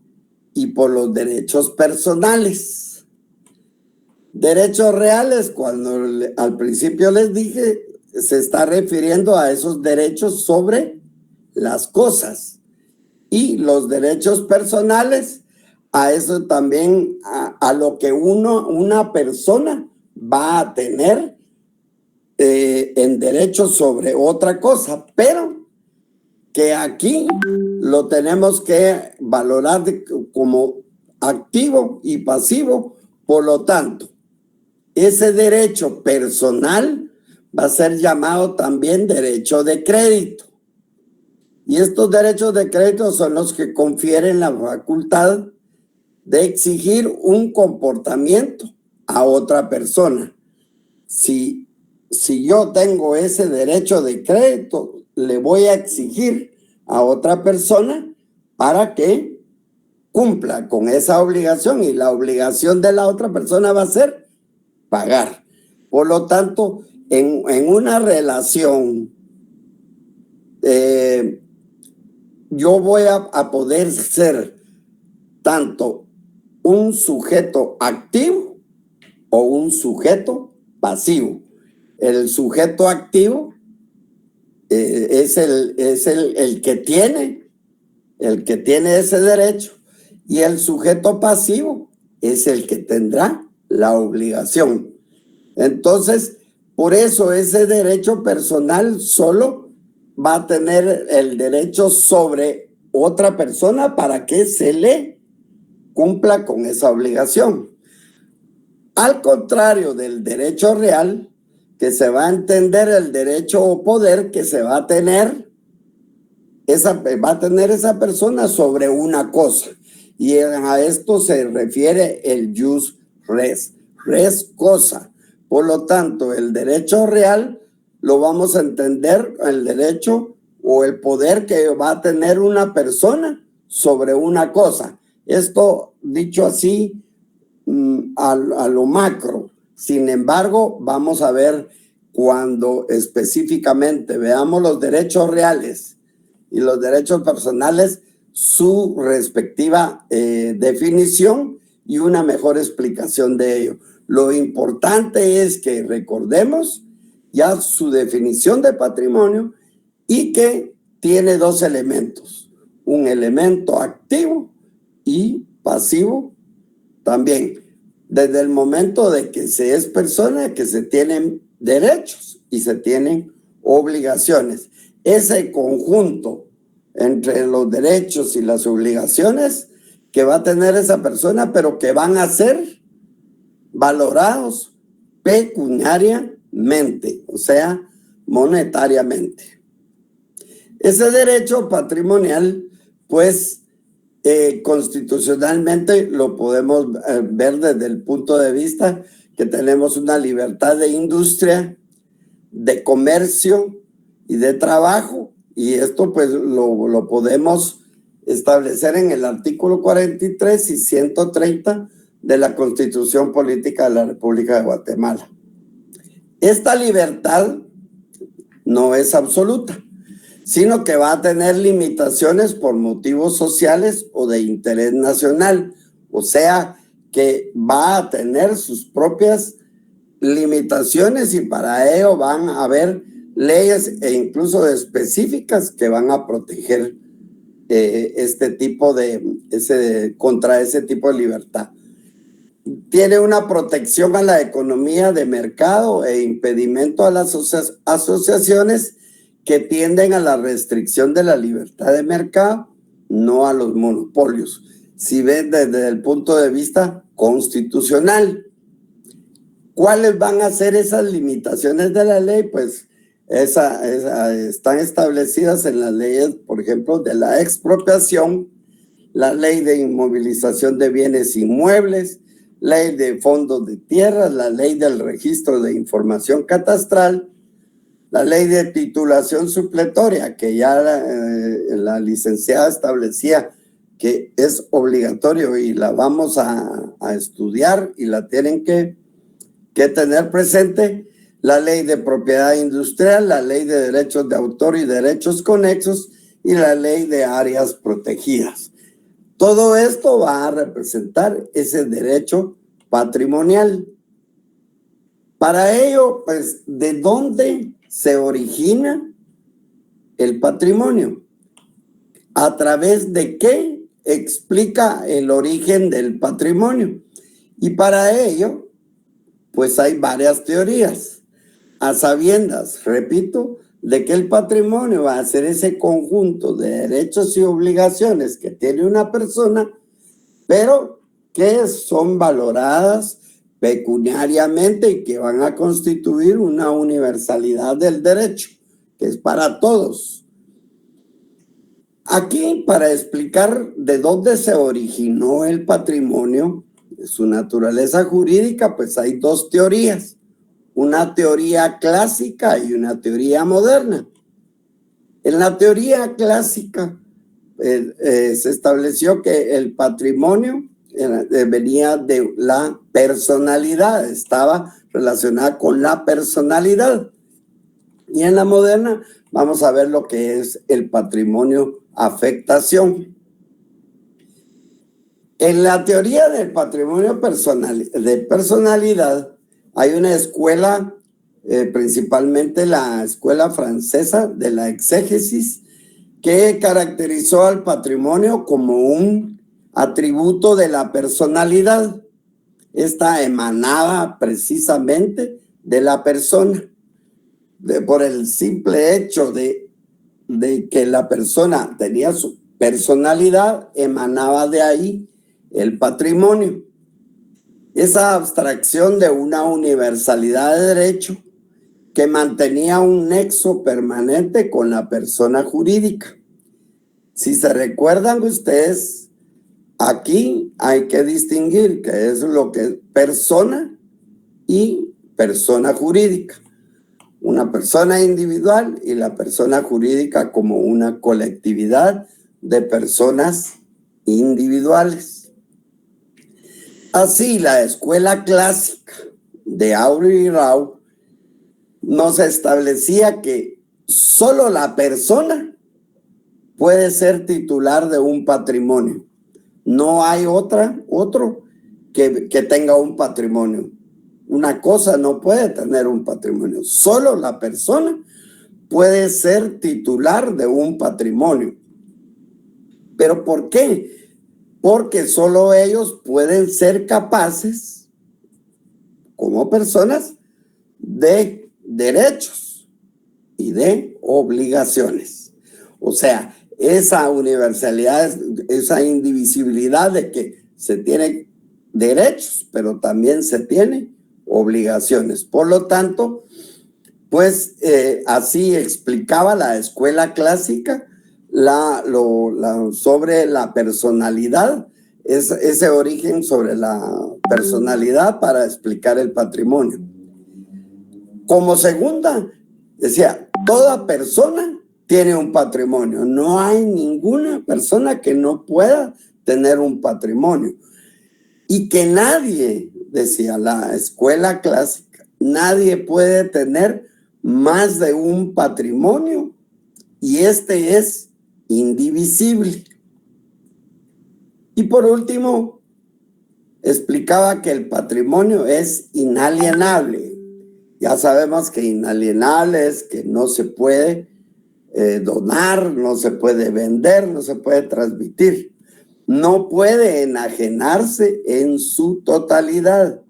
S2: y por los derechos personales. Derechos reales, cuando al principio les dije, se está refiriendo a esos derechos sobre las cosas, y los derechos personales, a eso también, a lo que una persona va a tener en derechos sobre otra cosa, pero que aquí lo tenemos que valorar como activo y pasivo. Por lo tanto, ese derecho personal va a ser llamado también derecho de crédito. Y estos derechos de crédito son los que confieren la facultad de exigir un comportamiento a otra persona. Si yo tengo ese derecho de crédito, le voy a exigir a otra persona para que cumpla con esa obligación, y la obligación de la otra persona va a ser pagar. Por lo tanto, en una relación, yo voy a poder ser tanto un sujeto activo o un sujeto pasivo. El sujeto activo es el que tiene ese derecho, y el sujeto pasivo es el que tendrá la obligación. Entonces, por eso ese derecho personal solo va a tener el derecho sobre otra persona para que se le cumpla con esa obligación. Al contrario del derecho real, que se va a entender el derecho o poder que se va a tener esa persona sobre una cosa. Y a esto se refiere el jus res. Res, cosa. Por lo tanto, el derecho real lo vamos a entender, el derecho o el poder que va a tener una persona sobre una cosa. Esto dicho así a lo macro. Sin embargo, vamos a ver cuando específicamente veamos los derechos reales y los derechos personales, su respectiva definición y una mejor explicación de ello. Lo importante es que recordemos ya su definición de patrimonio, y que tiene dos elementos: un elemento activo y pasivo también. Desde el momento de que se es persona, que se tienen derechos y se tienen obligaciones. Ese conjunto entre los derechos y las obligaciones que va a tener esa persona, pero que van a ser valorados pecuniariamente, o sea, monetariamente. Ese derecho patrimonial, pues, constitucionalmente lo podemos ver desde el punto de vista que tenemos una libertad de industria, de comercio y de trabajo, y esto pues lo podemos establecer en el artículo 43 y 130 de la Constitución Política de la República de Guatemala. Esta libertad no es absoluta, sino que va a tener limitaciones por motivos sociales o de interés nacional, o sea, que va a tener sus propias limitaciones y para ello van a haber leyes e incluso específicas que van a proteger contra ese tipo de libertad. Tiene una protección a la economía de mercado e impedimento a las asociaciones que tienden a la restricción de la libertad de mercado, no a los monopolios. Si ven desde el punto de vista constitucional, ¿cuáles van a ser esas limitaciones de la ley? Pues están establecidas en las leyes, por ejemplo, de la expropiación, la ley de inmovilización de bienes inmuebles, ley de fondos de tierras, la ley del registro de información catastral, la ley de titulación supletoria, que ya la licenciada establecía que es obligatorio y la vamos a estudiar y la tienen que tener presente, la ley de propiedad industrial, la ley de derechos de autor y derechos conexos y la ley de áreas protegidas. Todo esto va a representar ese derecho patrimonial. Para ello, pues, ¿de dónde se origina el patrimonio? ¿A través de qué explica el origen del patrimonio? Y para ello, pues hay varias teorías. A sabiendas, repito, de que el patrimonio va a ser ese conjunto de derechos y obligaciones que tiene una persona, pero que son valoradas pecuniariamente y que van a constituir una universalidad del derecho, que es para todos. Aquí, para explicar de dónde se originó el patrimonio, su naturaleza jurídica, pues hay dos teorías. Una teoría clásica y una teoría moderna. En la teoría clásica se estableció que el patrimonio venía de la personalidad, estaba relacionada con la personalidad. Y en la moderna vamos a ver lo que es el patrimonio afectación. En la teoría del patrimonio de personalidad, hay una escuela, principalmente la escuela francesa de la exégesis, que caracterizó al patrimonio como un atributo de la personalidad. Esta emanaba precisamente de la persona, por el simple hecho de que la persona tenía su personalidad, emanaba de ahí el patrimonio. Esa abstracción de una universalidad de derecho que mantenía un nexo permanente con la persona jurídica. Si se recuerdan ustedes, aquí hay que distinguir que es lo que es persona y persona jurídica. Una persona individual y la persona jurídica como una colectividad de personas individuales. Así, la escuela clásica de Aubrey y Rao nos establecía que solo la persona puede ser titular de un patrimonio. No hay otro que tenga un patrimonio. Una cosa no puede tener un patrimonio. Solo la persona puede ser titular de un patrimonio. ¿Pero por qué? Porque solo ellos pueden ser capaces, como personas, de derechos y de obligaciones. O sea, esa universalidad, esa indivisibilidad de que se tiene derechos, pero también se tiene obligaciones. Por lo tanto, pues así explicaba la escuela clásica sobre la personalidad, ese origen sobre la personalidad para explicar el patrimonio. Como segunda, decía, toda persona tiene un patrimonio. No hay ninguna persona que no pueda tener un patrimonio. Y que nadie, decía la escuela clásica, nadie puede tener más de un patrimonio y este es indivisible. Y por último, explicaba que el patrimonio es inalienable. Ya sabemos que inalienable es que no se puede donar, no se puede vender, no se puede transmitir. No puede enajenarse en su totalidad.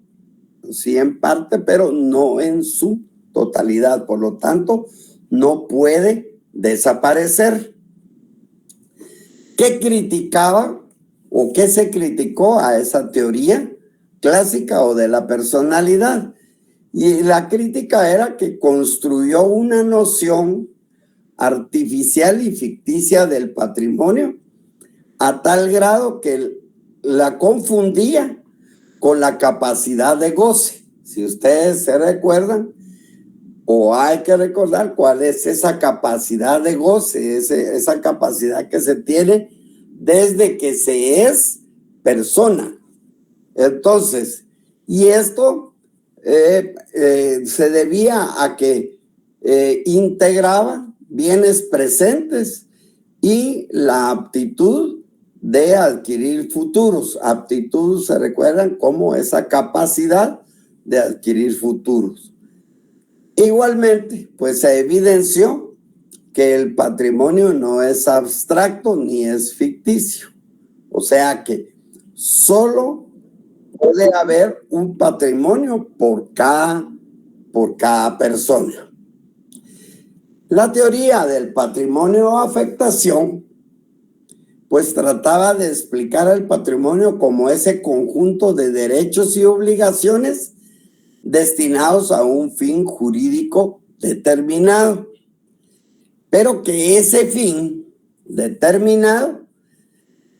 S2: Sí, en parte, pero no en su totalidad. Por lo tanto, no puede desaparecer. ¿Qué criticaba o qué se criticó a esa teoría clásica o de la personalidad? Y la crítica era que construyó una noción artificial y ficticia del patrimonio a tal grado que la confundía con la capacidad de goce. Si ustedes se recuerdan, o hay que recordar cuál es esa capacidad de goce, esa capacidad que se tiene desde que se es persona. Entonces, y esto se debía a que integraba bienes presentes y la aptitud de adquirir futuros. Aptitud se recuerdan como esa capacidad de adquirir futuros. Igualmente, pues se evidenció que el patrimonio no es abstracto ni es ficticio. O sea que solo puede haber un patrimonio por cada persona. La teoría del patrimonio o afectación pues trataba de explicar el patrimonio como ese conjunto de derechos y obligaciones destinados a un fin jurídico determinado, pero que ese fin determinado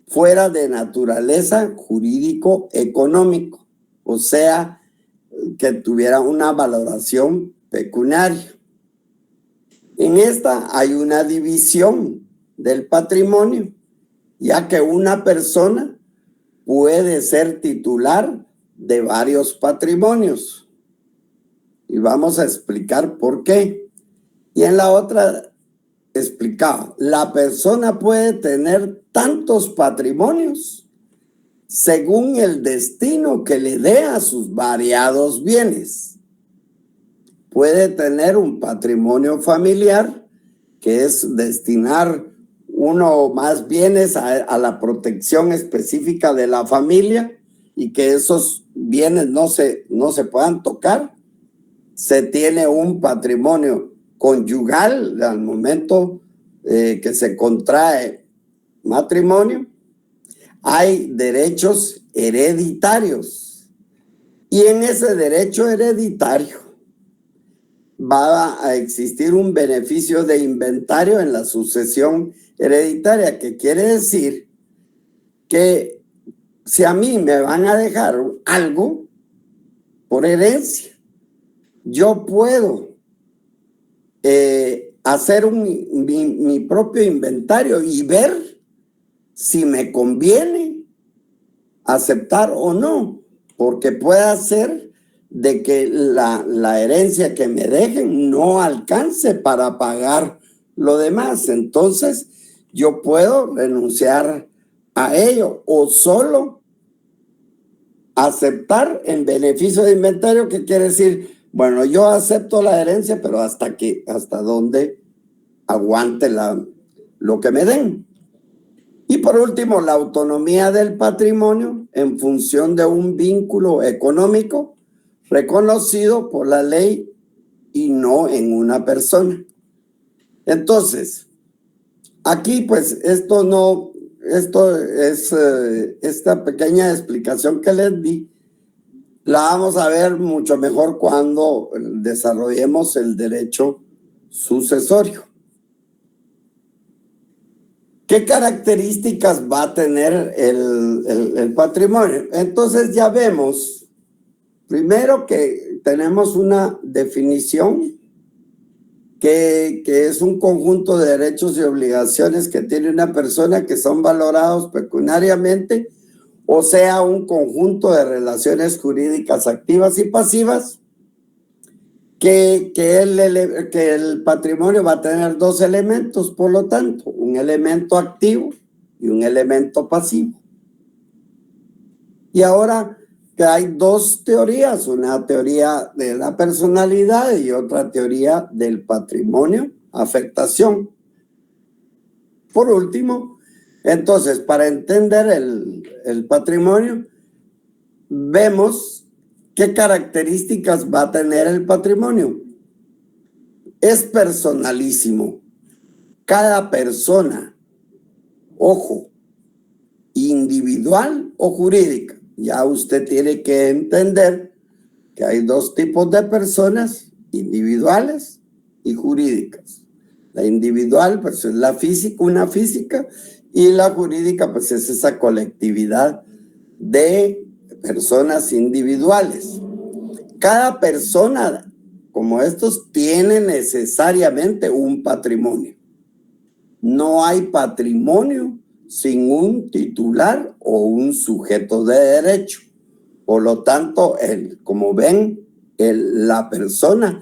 S2: fuera de naturaleza jurídico-económico, o sea, que tuviera una valoración pecuniaria. En esta hay una división del patrimonio, ya que una persona puede ser titular de varios patrimonios. Y vamos a explicar por qué. Y en la otra explicaba, la persona puede tener tantos patrimonios según el destino que le dé a sus variados bienes. Puede tener un patrimonio familiar, que es destinar uno o más bienes a la protección específica de la familia y que esos bienes no se puedan tocar. Se tiene un patrimonio conyugal al momento que se contrae matrimonio. Hay derechos hereditarios y en ese derecho hereditario va a existir un beneficio de inventario en la sucesión hereditaria, que quiere decir que si a mí me van a dejar algo por herencia, yo puedo hacer mi propio inventario y ver si me conviene aceptar o no, porque puede ser de que la herencia que me dejen no alcance para pagar lo demás. Entonces, yo puedo renunciar a ello o solo aceptar en beneficio de inventario, que quiere decir, bueno, yo acepto la herencia, pero hasta donde aguante lo que me den. Y por último, la autonomía del patrimonio en función de un vínculo económico reconocido por la ley y no en una persona. Entonces, aquí pues esto es esta pequeña explicación que les di, la vamos a ver mucho mejor cuando desarrollemos el derecho sucesorio. ¿Qué características va a tener el patrimonio? Entonces ya vemos, primero que tenemos una definición que es un conjunto de derechos y obligaciones que tiene una persona que son valorados pecuniariamente, o sea, un conjunto de relaciones jurídicas activas y pasivas, que el patrimonio va a tener dos elementos, por lo tanto, un elemento activo y un elemento pasivo. Y ahora que hay dos teorías, una teoría de la personalidad y otra teoría del patrimonio, afectación. Por último, entonces, para entender el patrimonio, vemos qué características va a tener el patrimonio. Es personalísimo. Cada persona, ojo, individual o jurídica. Ya usted tiene que entender que hay dos tipos de personas, individuales y jurídicas. La individual, pues es la física, una física, y la jurídica, pues es esa colectividad de personas individuales. Cada persona, como estos, tiene necesariamente un patrimonio. No hay patrimonio sin un titular o un sujeto de derecho. Por lo tanto, como ven, la persona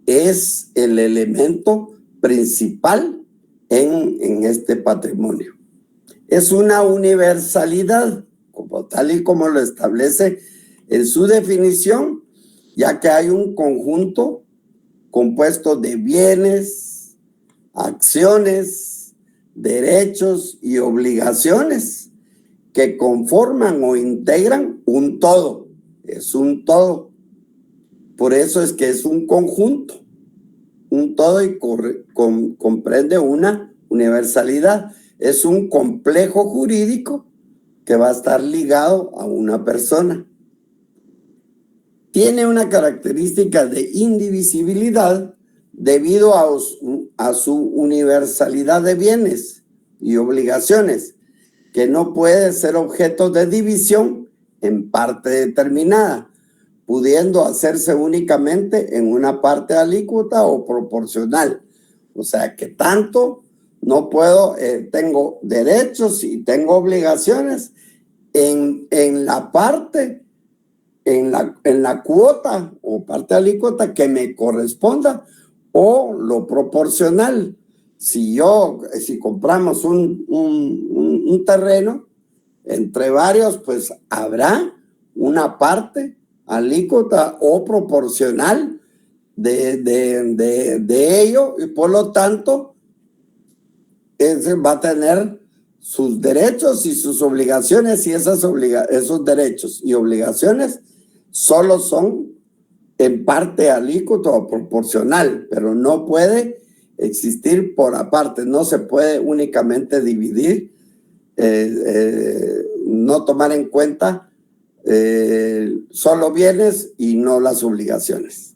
S2: es el elemento principal en este patrimonio. Es una universalidad, como tal y como lo establece en su definición, ya que hay un conjunto compuesto de bienes, acciones, derechos y obligaciones que conforman o integran un todo. Es un todo. Por eso es que es un conjunto, un todo, y comprende una universalidad. Es un complejo jurídico que va a estar ligado a una persona. Tiene una característica de indivisibilidad debido a su universalidad de bienes y obligaciones, que no puede ser objeto de división en parte determinada, pudiendo hacerse únicamente en una parte alícuota o proporcional. O sea que tanto no puedo, tengo derechos y tengo obligaciones en la parte, en la cuota o parte alícuota que me corresponda, o lo proporcional. Si compramos un terreno entre varios, pues habrá una parte alícuota o proporcional de ello, y por lo tanto va a tener sus derechos y sus obligaciones, y esos derechos y obligaciones solo son en parte alícuota o proporcional, pero no puede existir por aparte. No se puede únicamente dividir, no tomar en cuenta solo bienes y no las obligaciones.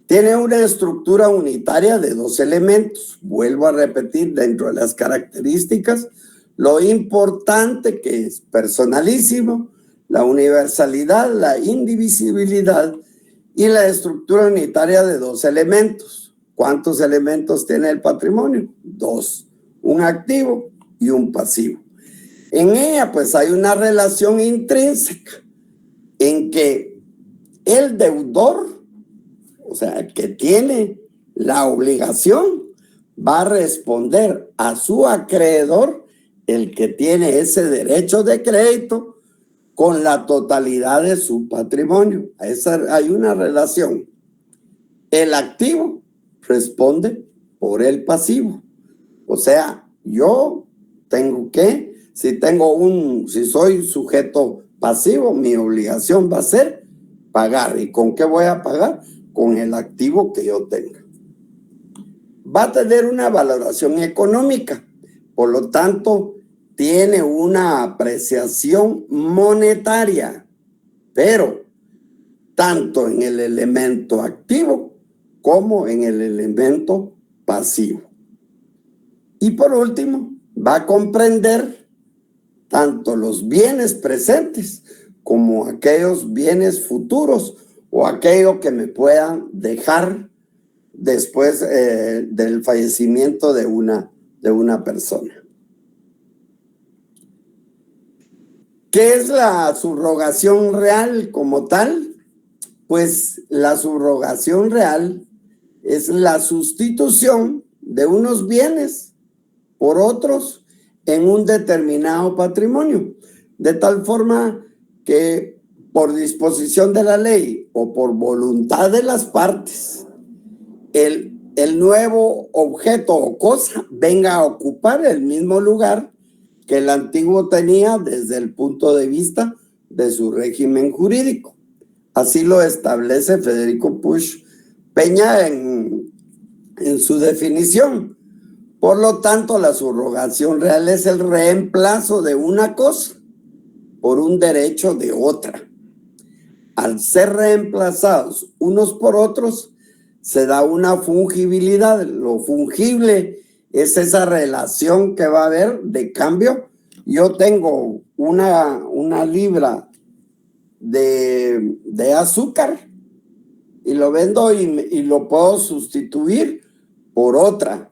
S2: Tiene una estructura unitaria de dos elementos. Vuelvo a repetir, dentro de las características, lo importante que es personalísimo, la universalidad, la indivisibilidad y la estructura unitaria de dos elementos. ¿Cuántos elementos tiene el patrimonio? Dos, un activo y un pasivo. En ella, pues, hay una relación intrínseca en que el deudor, o sea, el que tiene la obligación, va a responder a su acreedor, el que tiene ese derecho de crédito, con la totalidad de su patrimonio. Hay una relación. El activo responde por el pasivo. O sea, yo tengo que, si soy sujeto pasivo, mi obligación va a ser pagar. ¿Y con qué voy a pagar? Con el activo que yo tenga. Va a tener una valoración económica, por lo tanto, tiene una apreciación monetaria, pero tanto en el elemento activo como en el elemento pasivo. Y por último, va a comprender tanto los bienes presentes como aquellos bienes futuros o aquello que me puedan dejar después del fallecimiento de una persona. ¿Qué es la subrogación real como tal? Pues la subrogación real es la sustitución de unos bienes por otros en un determinado patrimonio, de tal forma que por disposición de la ley o por voluntad de las partes, el nuevo objeto o cosa venga a ocupar el mismo lugar que el antiguo tenía desde el punto de vista de su régimen jurídico. Así lo establece Federico Puig Peña en su definición. Por lo tanto, la subrogación real es el reemplazo de una cosa por un derecho de otra. Al ser reemplazados unos por otros, se da una fungibilidad. Lo fungible es esa relación que va a haber de cambio. Yo tengo una libra de azúcar y lo vendo y lo puedo sustituir por otra,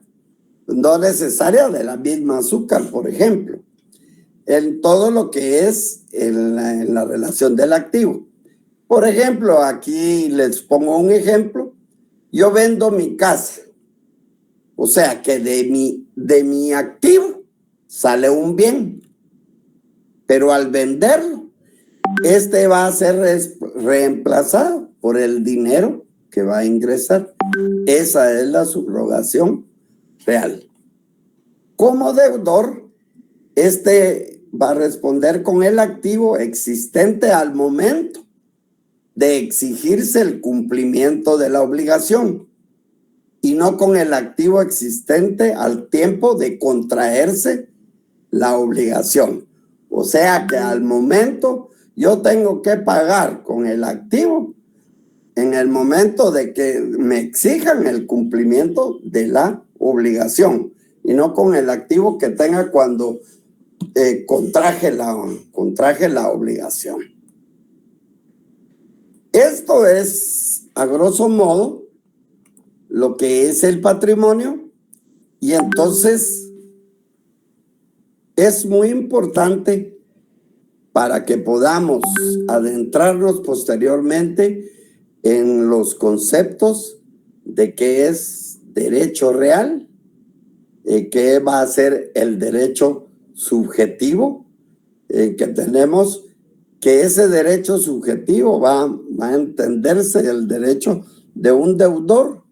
S2: no necesaria de la misma azúcar, por ejemplo, en todo lo que es en la relación del activo. Por ejemplo, aquí les pongo un ejemplo. Yo vendo mi casa, o sea que de mi activo sale un bien, pero al venderlo, este va a ser reemplazado por el dinero que va a ingresar. Esa es la subrogación real. Como deudor, este va a responder con el activo existente al momento de exigirse el cumplimiento de la obligación y no con el activo existente al tiempo de contraerse la obligación. O sea que al momento yo tengo que pagar con el activo en el momento de que me exijan el cumplimiento de la obligación y no con el activo que tenga cuando contraje la obligación. Esto es, a grosso modo, lo que es el patrimonio, y entonces es muy importante para que podamos adentrarnos posteriormente en los conceptos de qué es derecho real, qué va a ser el derecho subjetivo que tenemos, que ese derecho subjetivo va a entenderse el derecho de un deudor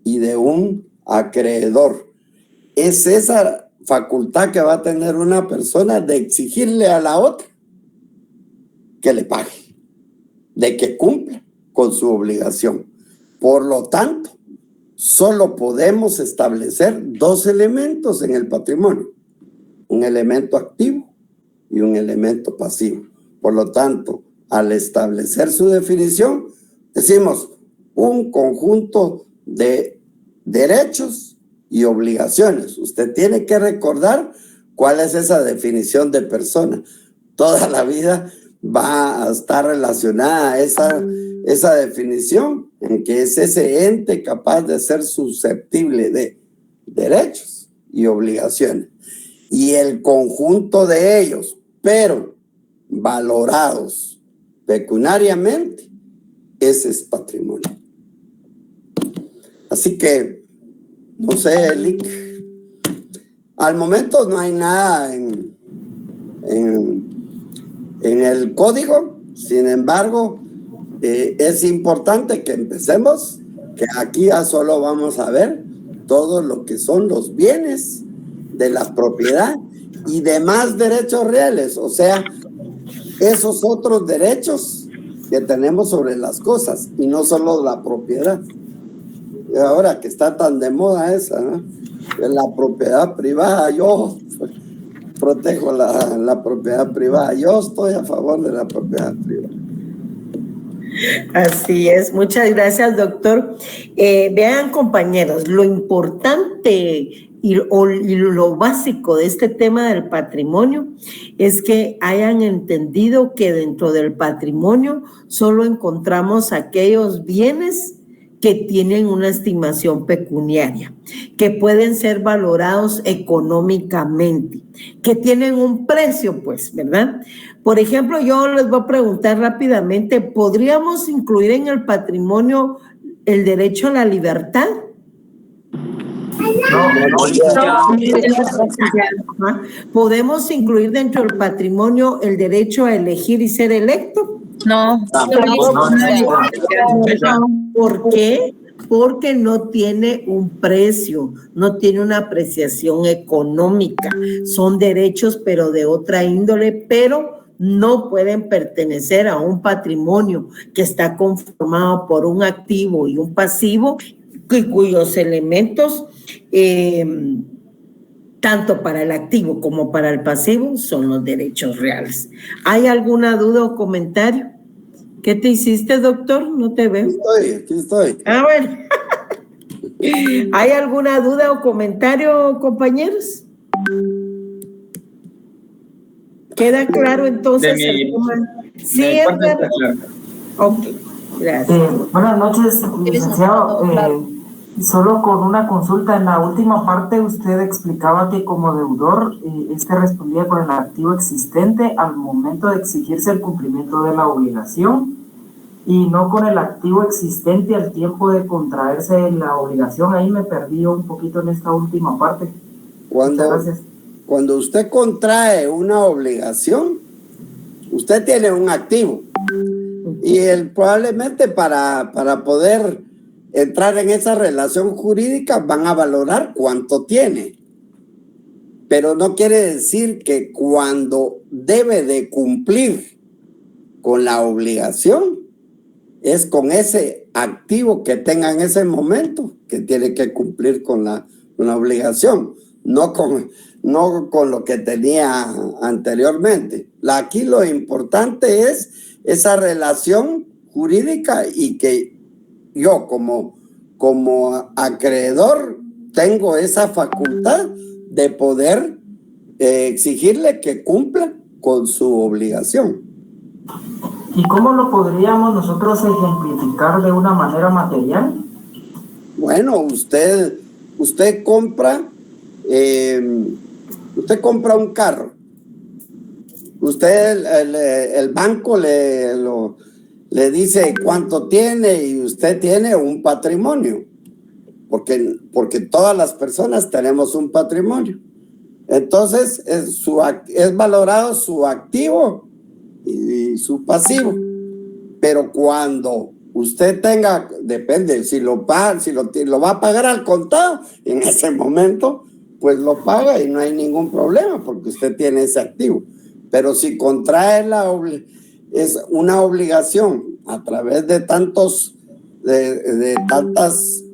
S2: y de un acreedor. Es esa facultad que va a tener una persona de exigirle a la otra que le pague, de que cumpla con su obligación. Por lo tanto, solo podemos establecer dos elementos en el patrimonio, un elemento activo y un elemento pasivo. Por lo tanto, al establecer su definición, decimos un conjunto de derechos y obligaciones. Usted tiene que recordar cuál es esa definición de persona. Toda la vida va a estar relacionada a esa definición, en que es ese ente capaz de ser susceptible de derechos y obligaciones. Y el conjunto de ellos, pero valorados pecuniariamente, ese es patrimonio. Así que, no sé, Elic, al momento no hay nada en el código. Sin embargo, es importante que empecemos, que aquí ya solo vamos a ver todo lo que son los bienes de la propiedad y demás derechos reales, o sea, esos otros derechos que tenemos sobre las cosas y no solo la propiedad. Y ahora que está tan de moda esa, ¿no? La propiedad privada, yo protejo la propiedad privada, yo estoy a favor de la propiedad privada.
S1: Así es, muchas gracias, doctor. Vean, compañeros, lo importante y lo básico de este tema del patrimonio es que hayan entendido que dentro del patrimonio solo encontramos aquellos bienes que tienen una estimación pecuniaria, que pueden ser valorados económicamente, que tienen un precio, pues, ¿verdad? Por ejemplo, yo les voy a preguntar rápidamente, ¿podríamos incluir en el patrimonio el derecho a la libertad? ¿Podemos incluir dentro del patrimonio el derecho a elegir y ser electo?
S10: No.
S1: ¿Por qué? Porque no tiene un precio, no tiene una apreciación económica. Son derechos, pero de otra índole, pero no pueden pertenecer a un patrimonio que está conformado por un activo y un pasivo, cuyos elementos, tanto para el activo como para el pasivo, son los derechos reales. ¿Hay alguna duda o comentario? ¿Qué te hiciste, doctor? No te veo.
S2: Aquí estoy.
S1: Ah, bueno. ¿Hay alguna duda o comentario, compañeros? ¿Queda claro entonces? Sí, es claro. Ok, gracias.
S3: Buenas noches, licenciado. Solo con una consulta, en la última parte usted explicaba que como deudor, respondía con el activo existente al momento de exigirse el cumplimiento de la obligación y no con el activo existente al tiempo de contraerse la obligación. Ahí me perdí un poquito en esta última parte.
S2: Cuando usted contrae una obligación, usted tiene un activo y probablemente para poder entrar en esa relación jurídica van a valorar cuánto tiene, pero no quiere decir que cuando debe de cumplir con la obligación es con ese activo que tenga en ese momento que tiene que cumplir con la obligación, no con lo que tenía anteriormente. Aquí lo importante es esa relación jurídica y que yo como acreedor tengo esa facultad de poder exigirle que cumpla con su obligación.
S3: ¿Y cómo lo podríamos nosotros ejemplificar de una manera material?
S2: Bueno, usted compra un carro. Usted, el banco le dice cuánto tiene y usted tiene un patrimonio, porque todas las personas tenemos un patrimonio. Entonces es valorado su activo y su pasivo. Pero cuando usted tenga, depende, si lo va a pagar al contado, en ese momento pues lo paga y no hay ningún problema porque usted tiene ese activo. Pero si contrae es una obligación a través de tantas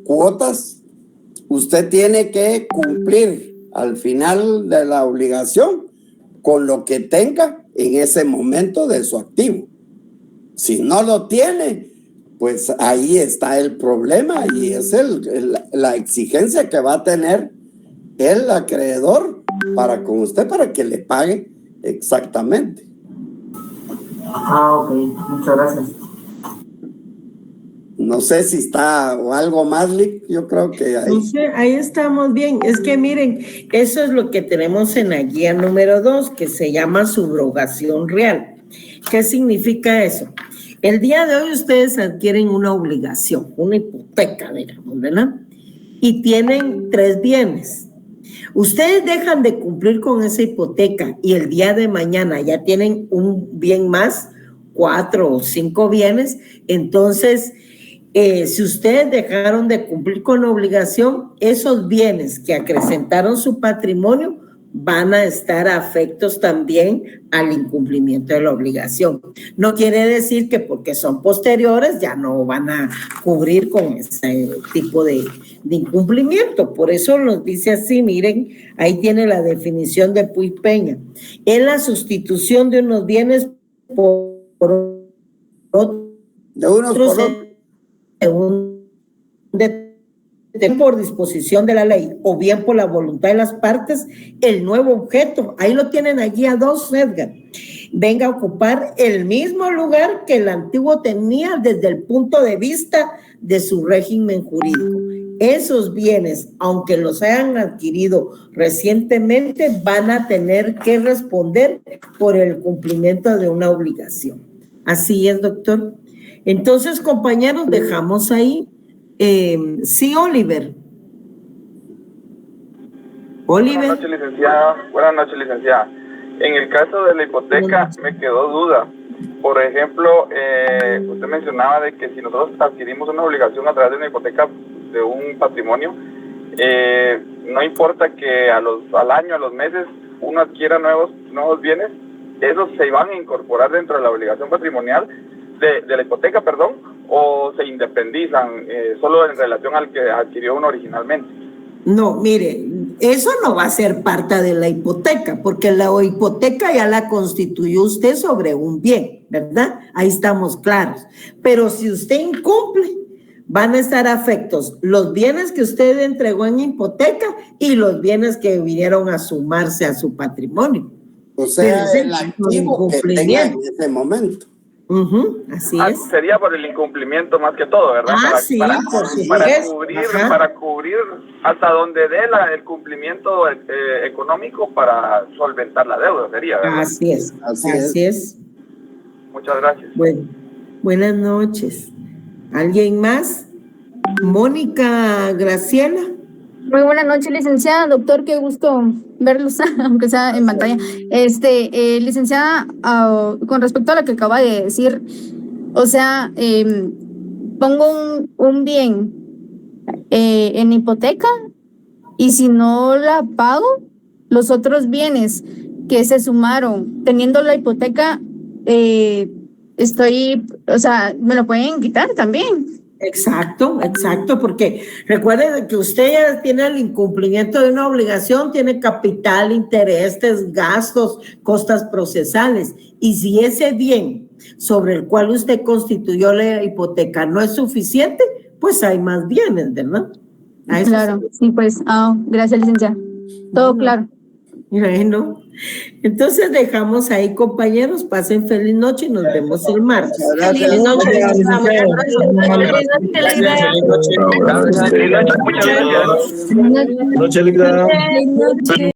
S2: cuotas, usted tiene que cumplir al final de la obligación con lo que tenga en ese momento de su activo. Si no lo tiene, pues ahí está el problema y es la exigencia que va a tener el acreedor con usted para que le pague exactamente.
S3: Ok, muchas gracias.
S2: No sé si está o algo más, Lick. Yo creo que ahí.
S1: No sé, ahí estamos bien. Es que miren, eso es lo que tenemos en la guía número 2, que se llama subrogación real. ¿Qué significa eso? El día de hoy ustedes adquieren una obligación, una hipoteca, digamos, ¿verdad? Y tienen 3 bienes. Ustedes dejan de cumplir con esa hipoteca y el día de mañana ya tienen un bien más, 4 o 5 bienes. Entonces, si ustedes dejaron de cumplir con la obligación, esos bienes que acrecentaron su patrimonio van a estar afectos también al incumplimiento de la obligación. No quiere decir que porque son posteriores ya no van a cubrir con ese tipo de incumplimiento. Por eso nos dice así, miren, ahí tiene la definición de Puig Peña. Es la sustitución de unos bienes por otros
S2: De unos por otros.
S1: Por disposición de la ley o bien por la voluntad de las partes, el nuevo objeto, ahí lo tienen allí a dos, Edgar, venga a ocupar el mismo lugar que el antiguo tenía desde el punto de vista de su régimen jurídico. Esos bienes, aunque los hayan adquirido recientemente, van a tener que responder por el cumplimiento de una obligación. Así es, doctor. Entonces, compañeros, dejamos ahí. Sí, Oliver.
S10: Buenas noches, licenciada. Buenas noches, licenciada. En el caso de la hipoteca me quedó duda. Por ejemplo, usted mencionaba de que si nosotros adquirimos una obligación a través de una hipoteca de un patrimonio, no importa que al año, a los meses, uno adquiera nuevos bienes, esos se van a incorporar dentro de la obligación patrimonial de la hipoteca, o se independizan solo en relación al que adquirió uno originalmente.
S1: No, mire, eso no va a ser parte de la hipoteca, porque la hipoteca ya la constituyó usted sobre un bien, ¿verdad? Ahí estamos claros. Pero si usted incumple, van a estar afectos los bienes que usted entregó en hipoteca y los bienes que vinieron a sumarse a su patrimonio.
S2: O sea, el activo que tenga en ese momento.
S1: Así es.
S10: Sería por el incumplimiento más que todo, ¿verdad? Para cubrir hasta donde dé el cumplimiento económico para solventar la deuda, sería, ¿verdad?
S1: Así es.
S10: Muchas gracias.
S1: Bueno, buenas noches. ¿Alguien más? Mónica Graciela.
S11: Muy buenas noches, licenciada. Doctor, qué gusto verlos, aunque sea en pantalla. Licenciada, con respecto a lo que acaba de decir, o sea, pongo un bien en hipoteca y si no la pago, los otros bienes que se sumaron teniendo la hipoteca, me lo pueden quitar también.
S1: Exacto, porque recuerden que usted ya tiene el incumplimiento de una obligación, tiene capital, intereses, gastos, costas procesales, y si ese bien sobre el cual usted constituyó la hipoteca no es suficiente, pues hay más bienes, ¿verdad?
S11: Claro, sí, pues, gracias, licenciada. Todo claro.
S1: Bueno, entonces dejamos ahí, compañeros, pasen feliz noche y nos vemos el martes.
S2: Feliz noche.
S10: Muchas gracias.